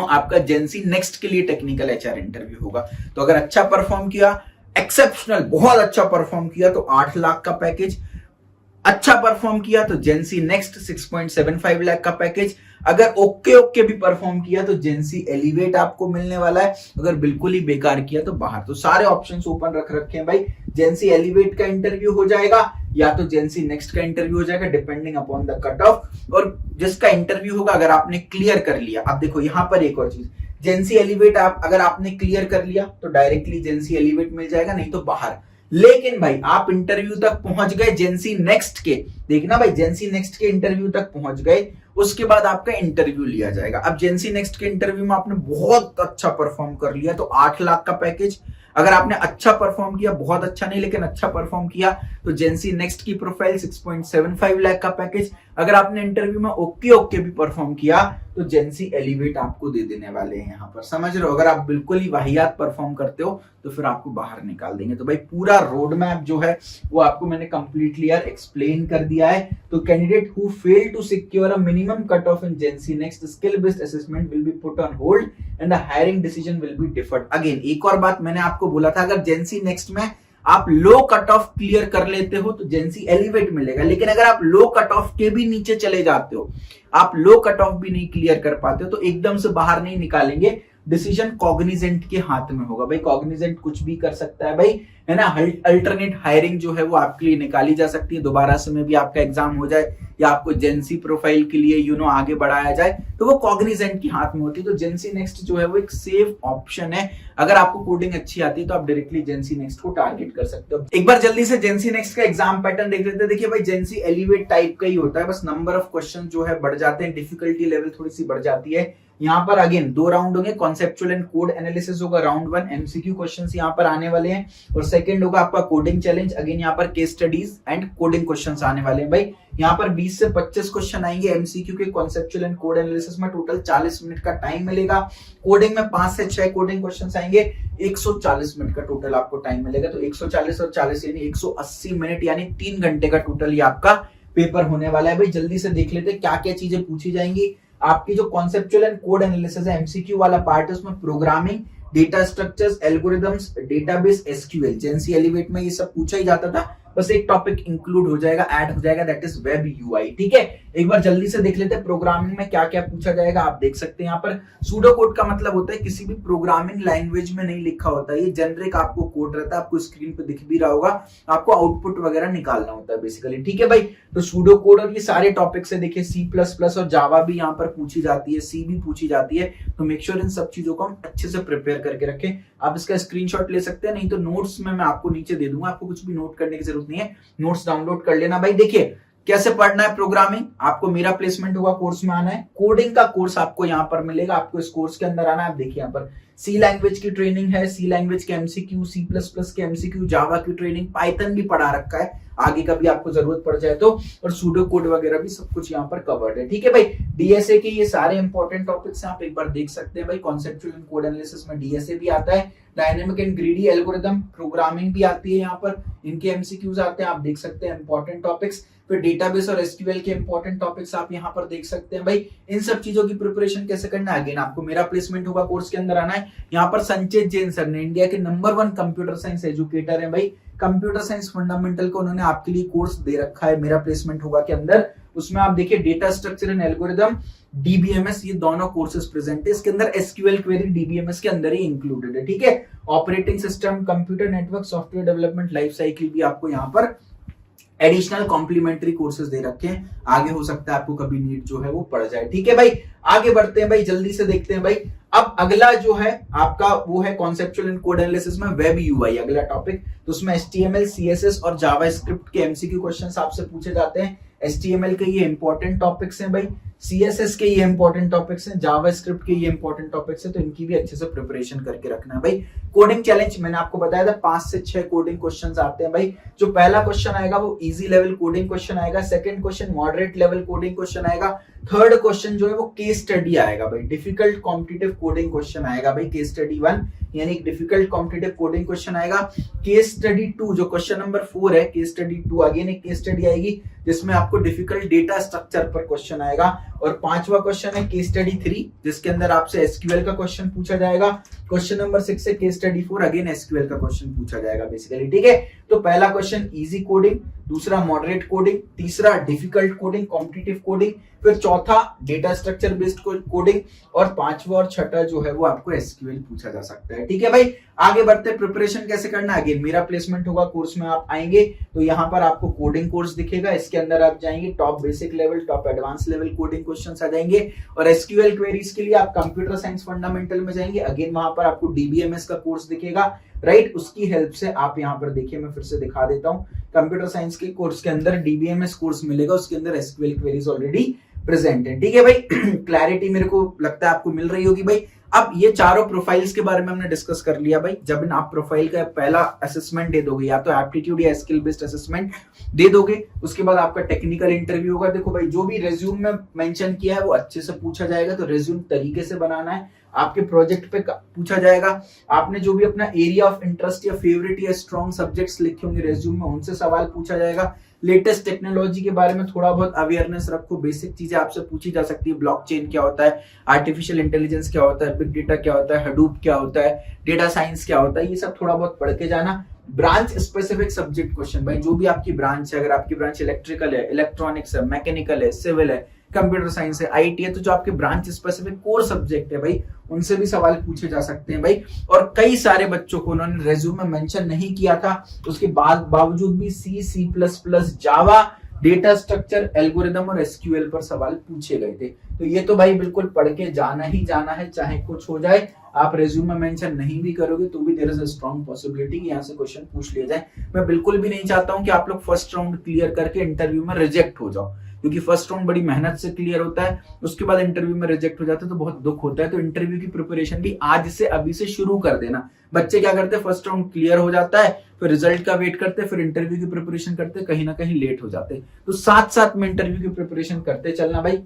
आपका जेंसी नेक्स्ट के लिए टेक्निकल एचआर इंटरव्यू होगा। तो अगर अच्छा परफॉर्म किया, एक्सेप्शनल बहुत अच्छा परफॉर्म किया तो 8 लाख का पैकेज, अच्छा परफॉर्म किया तो जेंसी नेक्स्ट 6.75 लाख का पैकेज, अगर ओके भी परफॉर्म किया तो जेंसी एलिवेट आपको मिलने वाला है, अगर बिल्कुल ही बेकार किया तो बाहर। तो सारे ऑप्शंस ओपन रख रखे हैं भाई, जेंसी एलिवेट का इंटरव्यू हो जाएगा या तो जेंसी नेक्स्ट का इंटरव्यू हो जाएगा depending upon the cut off. और जिसका इंटरव्यू होगा अगर आपने क्लियर कर लिया, अब देखो यहां पर एक और चीज, जेंसी एलिवेट अगर आपने क्लियर कर लिया तो डायरेक्टली जेंसी एलिवेट मिल जाएगा, नहीं तो बाहर। लेकिन भाई आप इंटरव्यू तक पहुंच गए जेंसी नेक्स्ट के, देखना भाई जेंसी नेक्स्ट के इंटरव्यू तक पहुंच गए, उसके बाद आपका इंटरव्यू लिया जाएगा। अब जेंसी नेक्स्ट के इंटरव्यू में आपने बहुत अच्छा परफॉर्म कर लिया तो 8 लाख का पैकेज, अगर आपने अच्छा परफॉर्म किया, बहुत अच्छा नहीं लेकिन अच्छा परफॉर्म किया तो जेंसी नेक्स्ट की प्रोफाइल 6.75 लाख का पैकेज, अगर आपने इंटरव्यू में ओके भी परफॉर्म किया तो जेंसी एलिवेट आपको दे देने वाले हैं यहाँ पर, समझ रहे हो। अगर आप बिल्कुल ही वाहियात परफॉर्म करते हो तो फिर आपको बाहर निकाल देंगे। तो भाई पूरा रोड मैप जो है वो आपको मैंने कंप्लीटली यार एक्सप्लेन कर दिया है। तो candidate who fail to secure a minimum cut off in GenC next skill based assessment will be put on hold and the hiring decision will be deferred. Again एक और बात मैंने आपको बोला था, अगर जेंसी नेक्स्ट में आप लो कट ऑफ क्लियर कर लेते हो तो जेंसी एलिवेट मिलेगा, लेकिन अगर आप लो कट ऑफ के भी नीचे चले जाते हो, आप लो कट ऑफ भी नहीं क्लियर कर पाते हो तो एकदम से बाहर नहीं निकालेंगे, डिसीजन कॉग्निजेंट के हाथ में होगा। भाई कॉग्निजेंट कुछ भी कर सकता है भाई, है ना। अल्टरनेट हायरिंग जो है वो आपके लिए निकाली जा सकती है, दोबारा से में भी आपका एग्जाम हो जाए या आपको जेंसी प्रोफाइल के लिए आगे बढ़ाया जाए तो वो कॉग्निजेंट के हाथ में होती है। तो जेंसी नेक्स्ट जो है वो एक सेफ ऑप्शन है, अगर आपको कोडिंग अच्छी आती है तो आप डायरेक्टली जेंसी नेक्स्ट को टारगेट कर सकते हो। एक बार जल्दी से जेंसी नेक्स्ट का एग्जाम पैटर्न देख लेते हैं। देखिए भाई जेंसी एलिवेट टाइप का ही होता है, बस नंबर ऑफ क्वेश्चन जो है बढ़ जाते हैं, डिफिकल्टी लेवल थोड़ी सी बढ़ जाती है। यहाँ पर अगेन 2 राउंड होंगे, कॉन्सेप्चुअल एंड कोड एनालिसिस होगा राउंड 1, एमसीक्यू क्वेश्चंस यहाँ पर आने वाले हैं, और सेकंड होगा आपका कोडिंग चैलेंज, अगेन यहाँ पर case studies and coding questions आने वाले हैं। भाई यहाँ पर 20 से 25 क्वेश्चन आएंगे एमसीक्यू के, कॉन्सेप्चुअल एंड कोड एनालिसिस में टोटल 40 मिनट का टाइम मिलेगा, कोडिंग में 5 से 6 कोडिंग क्वेश्चंस आएंगे, 140 मिनट का टोटल आपको टाइम मिलेगा। तो 140 और 40 यानी 180 मिनट यानी 3 घंटे का टोटल ये आपका पेपर होने वाला है। भाई जल्दी से देख लेते हैं क्या क्या चीजें पूछी जाएंगी। आपकी जो कॉन्सेप्चुअल एंड कोड एनालिसिस है एमसीक्यू वाला पार्ट है, उसमें programming, data structures, algorithms, database, SQL, GenC elevate में ये सब पूछा ही जाता था, बस एक टॉपिक इंक्लूड हो जाएगा, ऐड हो जाएगा, दैट इज वेब यूआई। ठीक है, एक बार जल्दी से देख लेते हैं प्रोग्रामिंग में क्या क्या पूछा जाएगा। आप देख सकते हैं यहाँ पर सूडो कोड का मतलब होता है किसी भी प्रोग्रामिंग लैंग्वेज में नहीं लिखा होता है, ये जेनरिक आपको कोड रहता है, आपको स्क्रीन पे दिख भी रहा होगा, आपको आउटपुट वगैरह निकालना होता है बेसिकली। ठीक है भाई, तो सूडो कोड और ये सारे टॉपिक से देखिए C++ और जावा भी यहाँ पर पूछी जाती है, सी भी पूछी जाती है, तो मेक श्योर इन सब चीजों को हम अच्छे से प्रिपेयर करके रखें। आप इसका स्क्रीनशॉट ले सकते हैं, नहीं तो नोट्स में मैं आपको नीचे दे दूंगा, आपको कुछ भी नोट करने की जरूरत नहीं है, नोट्स डाउनलोड कर लेना। भाई देखिए कैसे पढ़ना है प्रोग्रामिंग, आपको मेरा प्लेसमेंट होगा कोर्स में आना है, कोडिंग का कोर्स आपको यहाँ पर मिलेगा, आपको इस कोर्स के अंदर आना है। आप देखिए यहाँ पर सी लैंग्वेज की ट्रेनिंग है, सी लैंग्वेज के एमसीक्यू, C++ के एमसीक्यू, जावा की ट्रेनिंग, पाइथन भी पढ़ा रखा है, आगे कभी आपको जरूरत पड़ जाए तो, और सूडो कोड वगैरह भी सब कुछ यहाँ पर कवर्ड है। ठीक है भाई, डीएसए के ये सारे इंपॉर्टेंट टॉपिक्स आप एक बार देख सकते हैं। भाई कॉन्सेप्चुअल एंड कोड एनालिसिस में डीएसए भी आता है, dynamic and greedy algorithm, programming भी आती है यहाँ पर, इनके एमसीक्यूज आते हैं, आप देख सकते हैं इंपॉर्टेंट टॉपिक्स। फिर डेटाबेस और एसक्यूएल के इंपॉर्टेंट टॉपिक्स आप यहाँ पर देख सकते हैं। भाई इन सब चीजों की प्रिपरेशन कैसे करना है, अगेन आपको मेरा प्लेसमेंट होगा कोर्स के अंदर आना है। यहाँ पर संचेत जैन सर ने, इंडिया के नंबर 1 कंप्यूटर साइंस एजुकेटर है भाई, कंप्यूटर साइंस फंडामेंटल को उन्होंने आपके लिए कोर्स दे रखा है मेरा प्लेसमेंट होगा के अंदर। उसमें आप देखिए data structure and algorithm, DBMS, ये दोनों कोर्सेज प्रेजेंट है। इसके अंदर एसक्यूएल क्वेरी डीबीएमएस के अंदर ही इंक्लूडेड है। ठीक है, operating system, computer network, software development life cycle भी आपको यहाँ पर एडिशनल कॉम्प्लीमेंट्री कोर्सेज दे रखे हैं, आगे हो सकता है आपको कभी नीड जो है वो पड़ जाए। ठीक है भाई, आगे बढ़ते हैं भाई, जल्दी से देखते हैं भाई। अब अगला जो है आपका वो है कॉन्सेप्चुअल एंड कोड एनालिसिस में वेब यूआई, अगला टॉपिक। तो उसमें HTML, CSS और जावास्क्रिप्ट के MCQ क्वेश्चंस आपसे पूछे जाते हैं। HTML के ये इंपॉर्टेंट टॉपिक्स हैं भाई, CSS के ये इंपॉर्टेंट टॉपिक्स हैं, जावास्क्रिप्ट के ये इंपॉर्टेंट टॉपिक्स हैं, तो इनकी भी अच्छे से प्रिपरेशन करके रखना है भाई। कोडिंग चैलेंज मैंने आपको बताया था 5 से 6 कोडिंग क्वेश्चंस आते हैं भाई। जो पहला क्वेश्चन आएगा वो इजी लेवल कोडिंग क्वेश्चन आएगा, second question moderate level coding question आएगा, थर्ड क्वेश्चन जो है वो केस स्टडी आएगा भाई, डिफिकल्ट कॉम्पिटिटिव कोडिंग क्वेश्चन आएगा भाई, केस स्टडी 1 यानी डिफिकल्ट कॉम्पिटिटिव कोडिंग क्वेश्चन आएगा। केस स्टडी 2 जो क्वेश्चन नंबर 4 है, केस स्टडी 2 अगेन एक केस स्टडी आएगी जिसमें आपको डिफिकल्ट डेटा स्ट्रक्चर पर क्वेश्चन आएगा। और पांचवा क्वेश्चन है केस स्टडी 3 जिसके अंदर आपसे एसक्यूएल का क्वेश्चन पूछा जाएगा। क्वेश्चन नंबर 6 है केस स्टडी 4, अगेन एसक्यूएल का क्वेश्चन पूछा जाएगा बेसिकली। ठीक है, तो पहला क्वेश्चन इजी कोडिंग, दूसरा मॉडरेट कोडिंग, तीसरा डिफिकल्ट कोडिंग कॉम्पिटिटिव कोडिंग, फिर चौथा डेटा स्ट्रक्चर बेस्ड कोडिंग, और पांचवा और छठा जो है वो आपको एसक्यूएल पूछा जा सकता है। ठीक है भाई, आगे बढ़ते हैं। प्रिपरेशन कैसे करना है, अगेन मेरा प्लेसमेंट होगा कोर्स में, आप आएंगे तो यहाँ पर आपको कोडिंग कोर्स दिखेगा, इसके अंदर आप जाएंगे top basic level, top advance level coding questions आ जाएंगे। और एसक्यूएल क्वेरीज के लिए आप कंप्यूटर साइंस फंडामेंटल में जाएंगे, अगेन वहां पर आपको डीबीएमएस का कोर्स दिखेगा, राइट। उसकी हेल्प से आप यहाँ पर देखिए, मैं फिर से दिखा देता हूँ, कंप्यूटर साइंस के कोर्स के अंदर डीबीएमएस कोर्स मिलेगा, उसके अंदर एसक्यूएल क्वेरीज ऑलरेडी प्रेजेंट है। ठीक है भाई, क्लैरिटी मेरे को लगता है आपको मिल रही होगी भाई। अब ये चारों प्रोफाइल्स के बारे में हमने डिस्कस कर लिया भाई। जब आप प्रोफाइल का पहला असेसमेंट दे दोगे, या तो एप्टीट्यूड या स्किल बेस्ड असेसमेंट दे दोगे, उसके बाद आपका टेक्निकल इंटरव्यू होगा। देखो भाई, जो भी रेज्यूम में मेंशन किया है वो अच्छे से पूछा जाएगा, तो रेज्यूम तरीके से बनाना है। आपके प्रोजेक्ट पे पूछा जाएगा, आपने जो भी अपना एरिया ऑफ इंटरेस्ट या फेवरेट या स्ट्रॉन्ग सब्जेक्ट्स लिखे होंगे रेज्यूम में, उनसे सवाल पूछा जाएगा। लेटेस्ट टेक्नोलॉजी के बारे में थोड़ा बहुत अवेयरनेस रखो, बेसिक चीजें आपसे पूछी जा सकती है। ब्लॉकचेन क्या होता है, आर्टिफिशियल इंटेलिजेंस क्या होता है, बिग डेटा क्या होता है, हडूप क्या होता है, डेटा साइंस क्या होता है, ये सब थोड़ा बहुत पढ़ के जाना। ब्रांच स्पेसिफिक सब्जेक्ट क्वेश्चन भाई, जो भी आपकी ब्रांच है, अगर आपकी ब्रांच इलेक्ट्रिकल है, इलेक्ट्रॉनिक्स है, मैकेनिकल है, सिविल है, कंप्यूटर साइंस है, आईटी है, तो जो आपके ब्रांच स्पेसिफिक कोर सब्जेक्ट है भाई, उनसे भी सवाल पूछे जा सकते हैं भाई। और कई सारे बच्चों को उन्होंने रेज्यूम में मेंशन नहीं किया था, उसके बावजूद भी C++, जावा, डेटा स्ट्रक्चर, एल्गोरिदम और एसक्यूएल पर सवाल पूछे गए थे। तो ये तो भाई बिल्कुल पढ़ के जाना ही जाना है, चाहे कुछ हो जाए। आप रेज्यूम में मेंशन नहीं भी करोगे तो भी there is a strong possibility कि यहाँ से क्वेश्चन पूछ लिया जाए। मैं बिल्कुल भी नहीं चाहता हूं कि आप लोग फर्स्ट राउंड क्लियर करके इंटरव्यू में रिजेक्ट हो जाओ, क्योंकि फर्स्ट राउंड बड़ी मेहनत से क्लियर होता है, उसके बाद इंटरव्यू में रिजेक्ट हो जाता है तो बहुत दुख होता है। तो इंटरव्यू की प्रिपरेशन भी आज से अभी से शुरू कर देना। बच्चे क्या करते हैं, फर्स्ट राउंड क्लियर हो जाता है, फिर रिजल्ट का वेट करते हैं, फिर इंटरव्यू की प्रिपरेशन करते हैं, कहीं ना कहीं लेट हो जाते हैं। तो साथ साथ में इंटरव्यू की प्रिपरेशन करते चलना भाई।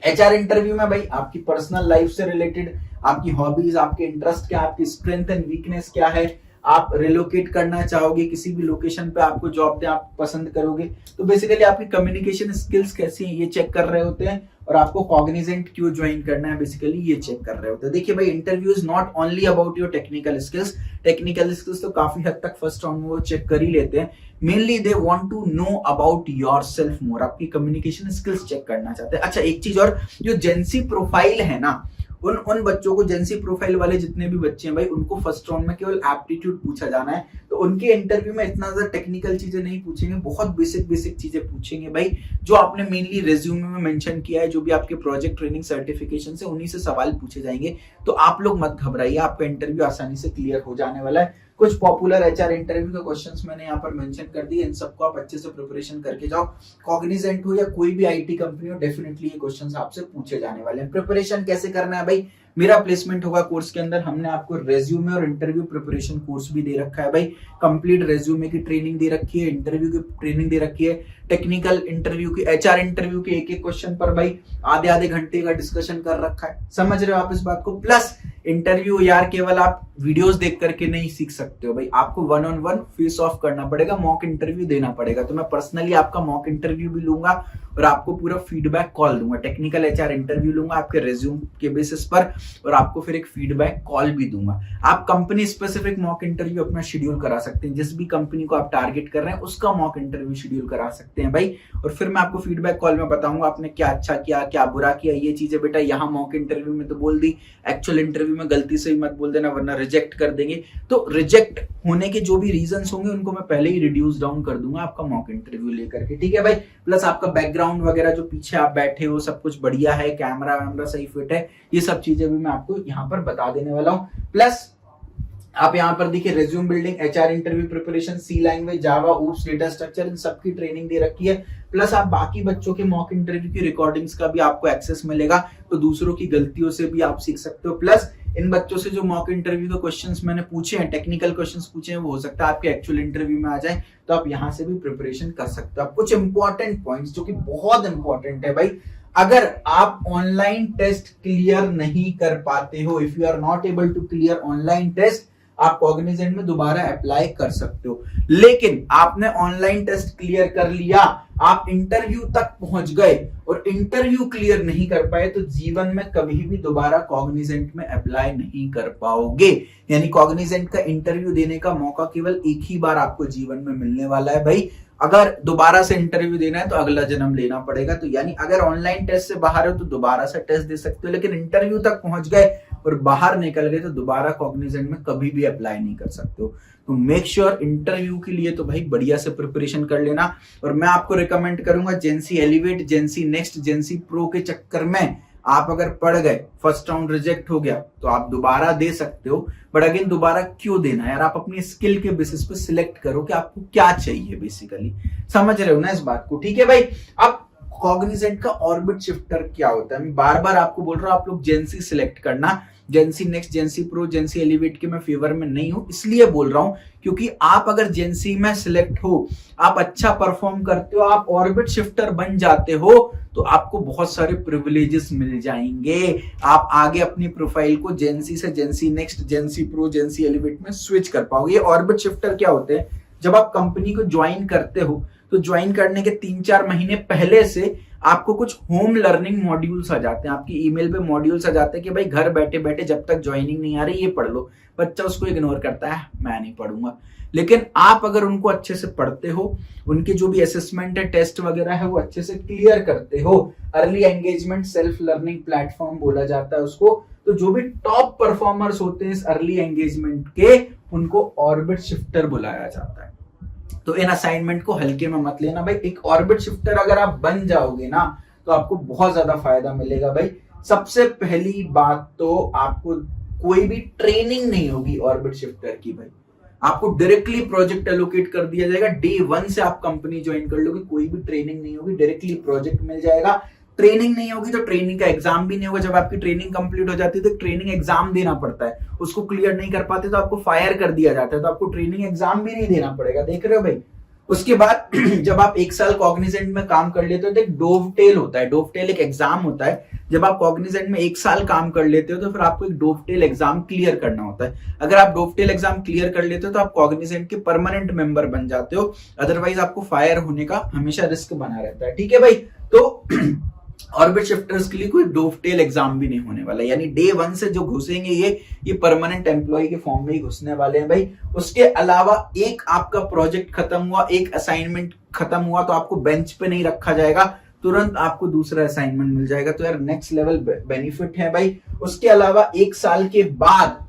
एचआर इंटरव्यू में भाई आपकी पर्सनल लाइफ से रिलेटेड, आपकी हॉबीज, आपके इंटरेस्ट क्या, आपकी स्ट्रेंथ एंड वीकनेस क्या है, आप रिलोकेट करना चाहोगे किसी भी लोकेशन पे, आपको जॉब दे आप पसंद करोगे, तो बेसिकली आपकी कम्युनिकेशन स्किल्स कैसी हैं ये चेक कर रहे होते हैं। और आपको कॉग्निजेंट क्यों ज्वाइन करना है बेसिकली ये चेक कर रहे होते हैं। देखिए भाई, interview is not only about your technical skills. Technical skills तो काफी हद तक फर्स्ट राउंड में वो चेक कर ही लेते हैं। Mainly they want to know about yourself more, आपकी कम्युनिकेशन स्किल्स चेक करना चाहते हैं। अच्छा, एक चीज और, जो जेंसी प्रोफाइल है ना, उन बच्चों को, जेंसी प्रोफाइल वाले जितने भी बच्चे हैं भाई, उनको फर्स्ट राउंड में केवल एप्टीट्यूड पूछा जाना है। तो उनके इंटरव्यू में इतना ज्यादा टेक्निकल चीजें नहीं पूछेंगे, बहुत बेसिक चीजें पूछेंगे भाई, जो आपने मेनली रेज्यूमे में मेंशन किया है, जो भी आपके प्रोजेक्ट ट्रेनिंग सर्टिफिकेशन से, उन्हीं से सवाल पूछे जाएंगे। तो आप लोग मत घबराइए, आपका इंटरव्यू आसानी से क्लियर हो जाने वाला है। कुछ पॉपुलर एचआर इंटरव्यू के क्वेश्चंस मैंने यहाँ पर मेंशन कर दिए, इन सबको आप अच्छे से प्रिपरेशन करके जाओ। कॉग्निजेंट हो या कोई भी आईटी कंपनी हो, डेफिनेटली ये क्वेश्चंस आपसे पूछे जाने वाले हैं। प्रिपरेशन कैसे करना है भाई, मेरा प्लेसमेंट होगा कोर्स के अंदर, हमने आपको रेज्यूमे और इंटरव्यू प्रिपरेशन कोर्स भी दे रखा है भाई। कंप्लीट रेज्यूमे की ट्रेनिंग दे रखी है, इंटरव्यू की ट्रेनिंग दे रखी है, टेक्निकल इंटरव्यू की, एचआर इंटरव्यू के एक क्वेश्चन पर भाई आधे घंटे का डिस्कशन कर रखा है। समझ रहे हो आप इस बात को? प्लस इंटरव्यू यार केवल आप वीडियोस देख करके नहीं सीख सकते हो भाई, आपको 1-on-1 फेस ऑफ करना पड़ेगा, मॉक इंटरव्यू देना पड़ेगा। तो मैं पर्सनली आपका मॉक इंटरव्यू भी लूंगा और आपको पूरा फीडबैक कॉल दूंगा, टेक्निकल एचआर इंटरव्यू लूंगा आपके रिज्यूम के बेसिस पर और आपको फिर एक फीडबैक कॉल भी दूंगा। आप कंपनी स्पेसिफिक मॉक इंटरव्यू अपना शेड्यूल करा सकते हैं, जिस भी कंपनी को आप टारगेट कर रहे हैं उसका मॉक इंटरव्यू शेड्यूल करा सकते हैं भाई। और फिर मैं आपको फीडबैक कॉल में बताऊंगा आपने क्या अच्छा किया, क्या बुरा किया, ये चीजें बेटा यहाँ मॉक इंटरव्यू में तो बोल दी, एक्चुअल इंटरव्यू में गलती से भी मत बोल देना वरना रिजेक्ट कर देंगे। तो रिजेक्ट होने के जो भी रीजंस होंगे उनको मैं पहले ही रिड्यूस डाउन कर दूंगा आपका मॉक इंटरव्यू लेकर के, ठीक है भाई। प्लस आपका बैकग्राउंड वगैरह जो पीछे आप बैठे हो सब कुछ बढ़िया है, कैमरा वैमरा सही फिट है, ये सब चीजें भी मैं आपको यहाँ पर बता देने वाला हूँ। प्लस आप यहाँ पर देखिए resume building, HR interview preparation, C language, Java, OOPs, data structure, इन सब की ट्रेनिंग दे रखी है। प्लस आप बाकी बच्चों के मॉक इंटरव्यू की रिकॉर्डिंग्स का भी आपको एक्सेस मिलेगा, तो दूसरों की गलतियों से भी आप सीख सकते हो। प्लस इन बच्चों से जो मॉक इंटरव्यू के क्वेश्चंस मैंने पूछे हैं, टेक्निकल क्वेश्चंस पूछे हैं, वो हो सकता है आपके एक्चुअल इंटरव्यू में आ जाए, तो आप यहाँ से भी प्रिपरेशन कर सकते हो। आप कुछ इंपॉर्टेंट पॉइंट्स जो कि बहुत इंपॉर्टेंट है भाई, अगर आप ऑनलाइन टेस्ट क्लियर नहीं कर पाते हो, if you are not able to clear online test, आप कॉग्निजेंट में दोबारा अप्लाई कर सकते हो। लेकिन आपने ऑनलाइन टेस्ट क्लियर कर लिया, आप इंटरव्यू तक पहुंच गए और इंटरव्यू क्लियर नहीं कर पाए, तो जीवन में कभी भी दोबारा कॉग्निजेंट में अप्लाई नहीं कर पाओगे। यानी कॉग्निजेंट का इंटरव्यू देने का मौका केवल एक ही बार आपको जीवन में मिलने वाला है भाई। अगर दोबारा से इंटरव्यू देना है तो अगला जन्म लेना पड़ेगा। तो यानी अगर ऑनलाइन टेस्ट से बाहर हो तो दोबारा से टेस्ट दे सकते हो, लेकिन इंटरव्यू तक पहुंच गए और बाहर निकल गए तो दोबारा कॉग्निजेंट में कभी भी अप्लाई नहीं कर सकते हो। तो मेक श्योर इंटरव्यू के लिए तो भाई बढ़िया से प्रिपरेशन कर लेना। और मैं आपको रिकमेंड करूंगा जेंसी एलिवेट, जेंसी नेक्स्ट, जेंसी प्रो के चक्कर में आप अगर पढ़ गए, फर्स्ट राउंड रिजेक्ट हो गया तो आप दोबारा दे सकते हो, बट अगेन दोबारा क्यों देना यार, आप अपनी स्किल के बेसिस पे सिलेक्ट करो कि आपको क्या चाहिए, बेसिकली समझ रहे हो ना इस बात को, ठीक है भाई। अब कॉग्निजेंट का ऑर्बिट शिफ्टर क्या होता है, मैं बार बार आपको बोल रहा हूं आप लोग जेंसी सिलेक्ट करना। जेंसी नेक्स्ट, जेंसी प्रो, जेंसी एलिवेट के मैं फेवर में नहीं हूं, इसलिए बोल रहा हूं क्योंकि आप अगर जेंसी में सिलेक्ट हो, आप अच्छा परफॉर्म करते हो, आप ऑर्बिट शिफ्टर बन जाते हो, तो आपको बहुत सारे प्रिविलेजेस मिल जाएंगे। आप आगे अपनी प्रोफाइल को जेंसी से जेंसी नेक्स्ट, जेंसी प्रो, जेंसी एलिवेट में स्विच कर पाओगे। ये ऑर्बिट शिफ्टर क्या होते हैं, जब आप कंपनी को ज्वाइन करते हो तो ज्वाइन करने के 3-4 महीने पहले से आपको कुछ होम लर्निंग मॉड्यूल्स आ जाते हैं, आपकी ईमेल पे मॉड्यूल्स आ जाते हैं कि भाई घर बैठे बैठे जब तक ज्वाइनिंग नहीं आ रही ये पढ़ लो। बच्चा उसको इग्नोर करता है, मैं नहीं पढ़ूंगा। लेकिन आप अगर उनको अच्छे से पढ़ते हो, उनके जो भी असेसमेंट है, टेस्ट वगैरह है, वो अच्छे से क्लियर करते हो, early engagement self learning platform बोला जाता है उसको, तो जो भी टॉप परफॉर्मर्स होते हैं इस अर्ली एंगेजमेंट के, उनको ऑर्बिट शिफ्टर बुलाया जाता है। तो इन असाइनमेंट को हल्के में मत लेना भाई। एक ऑर्बिट शिफ्टर अगर आप बन जाओगे ना तो आपको बहुत ज्यादा फायदा मिलेगा भाई। सबसे पहली बात तो आपको कोई भी ट्रेनिंग नहीं होगी ऑर्बिट शिफ्टर की भाई, आपको डायरेक्टली प्रोजेक्ट एलोकेट कर दिया जाएगा। डे 1 से आप कंपनी ज्वाइन कर लोगे, कोई भी ट्रेनिंग नहीं होगी, डायरेक्टली प्रोजेक्ट मिल जाएगा। ट्रेनिंग नहीं होगी तो ट्रेनिंग का एग्जाम भी नहीं होगा। जब आपकी ट्रेनिंग कंप्लीट हो जाती है तो ट्रेनिंग एग्जाम देना पड़ता है, उसको क्लियर नहीं कर पाते तो आपको फायर कर दिया जाता है, तो आपको ट्रेनिंग एग्जाम भी नहीं देना पड़ेगा, देख रहे हो भाई। उसके बाद जब आप 1 साल कॉग्निजेंट में काम कर लेते हो तो एक डोवटेल होता है, डोवटेल एक एग्जाम होता है। जब आप कॉग्निजेंट में 1 साल काम कर लेते हो तो फिर आपको एक डोवटेल एग्जाम क्लियर करना होता है। अगर आप डोवटेल एग्जाम क्लियर कर लेते हो तो आप कॉग्निजेंट के परमानेंट मेंबर बन जाते हो, अदरवाइज आपको फायर होने का हमेशा रिस्क बना रहता है, ठीक है भाई। तो ऑर्बिट शिफ्टर्स के लिए कोई डोवटेल एग्जाम भी नहीं होने वाला, यानी डे 1 से जो घुसेंगे ये परमानेंट एम्प्लॉय के फॉर्म में ही घुसने वाले हैं भाई। उसके अलावा एक आपका प्रोजेक्ट खत्म हुआ, एक असाइनमेंट खत्म हुआ तो आपको बेंच पे नहीं रखा जाएगा, तुरंत आपको दूसरा असाइनमेंट मिल जाएगा, तो यार नेक्स्ट लेवल बेनिफिट है भाई। उसके अलावा 1 साल के बाद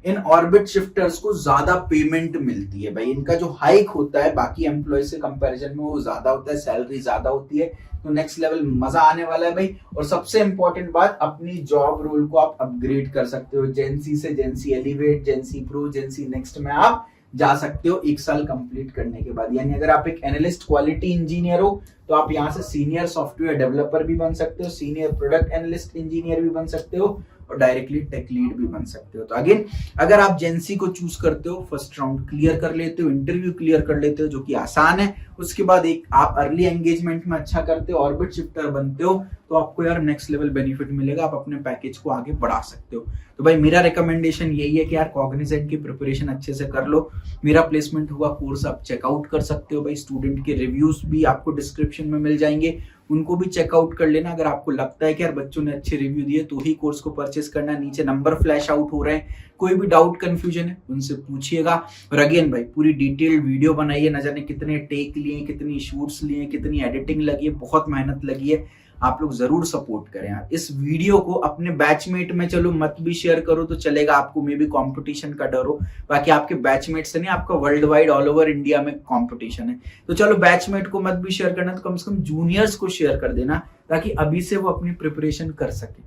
इन ऑर्बिट शिफ्टर्स को ज्यादा पेमेंट मिलती है भाई। इनका जो हाइक होता है बाकी एम्प्लॉय से कंपैरिजन में वो ज्यादा होता है, सैलरी ज्यादा होती है, तो नेक्स्ट लेवल मजा आने वाला है भाई। और सबसे इंपॉर्टेंट बात, अपनी जॉब रोल को आप अपग्रेड कर सकते हो, जेंसी से जेंसी एलिवेट, जेंसी प्रो, जेंसी नेक्स्ट में आप जा सकते हो 1 साल कंप्लीट करने के बाद। यानी अगर आप एक एनालिस्ट क्वालिटी इंजीनियर हो तो आप यहाँ से सीनियर सॉफ्टवेयर डेवलपर भी बन सकते हो, सीनियर प्रोडक्ट एनालिस्ट इंजीनियर भी बन सकते हो और डायरेक्टली टेक लीड भी बन सकते हो। तो अगेन अगर आप जेंसी को चूज करते हो, फर्स्ट राउंड क्लियर कर लेते हो, इंटरव्यू क्लियर कर लेते हो जो कि आसान है, उसके बाद एक आप अर्ली एंगेजमेंट में अच्छा करते हो, ऑर्बिट शिफ्टर बनते हो, तो आपको यार नेक्स्ट लेवल बेनिफिट मिलेगा, आप अपने पैकेज को आगे बढ़ा सकते हो। तो भाई मेरा रिकमेंडेशन यही है कि यार कॉग्निजेंट की प्रिपरेशन अच्छे से कर लो। मेरा प्लेसमेंट हुआ कोर्स आप चेकआउट कर सकते हो भाई, स्टूडेंट के रिव्यूज भी आपको डिस्क्रिप्शन में मिल जाएंगे। उनको भी चेकआउट कर लेना। अगर आपको लगता है कि यार बच्चों ने अच्छे रिव्यू दिए तो ही कोर्स को परचेस करना। नीचे नंबर फ्लैश आउट हो रहे हैं, कोई भी डाउट कंफ्यूजन है उनसे पूछिएगा। और अगेन भाई पूरी डिटेल्ड वीडियो बनाइए, न जाने कितने टेक लिए, कितनी शूट्स लिए, कितनी एडिटिंग लगी है, बहुत मेहनत लगी है। आप लोग जरूर सपोर्ट करें यार इस वीडियो को। अपने बैचमेट में चलो मत भी शेयर करो तो चलेगा, आपको मे भी कंपटीशन का डर हो, बाकी आपके बैचमेट से नहीं, आपका world wide all over India में कंपटीशन है। तो चलो बैचमेट को मत भी शेयर करना तो कम से कम जूनियर्स को शेयर कर देना, ताकि अभी से वो अपनी प्रिपरेशन कर सके।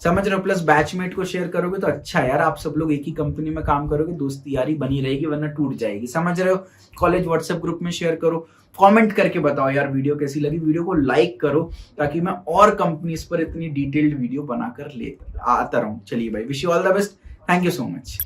समझ रहे हो? प्लस बैचमेट को शेयर करोगे तो अच्छा है यार, आप सब लोग एक ही कंपनी में काम करोगे, दोस्ती यारी बनी रहेगी, वरना टूट जाएगी। समझ रहे हो? कॉलेज व्हाट्सएप ग्रुप में शेयर करो, कमेंट करके बताओ यार वीडियो कैसी लगी, वीडियो को लाइक करो, ताकि मैं और कंपनीज पर इतनी डिटेल्ड वीडियो बनाकर ले आता रहूं। चलिए भाई, wish you all the best, thank you so much.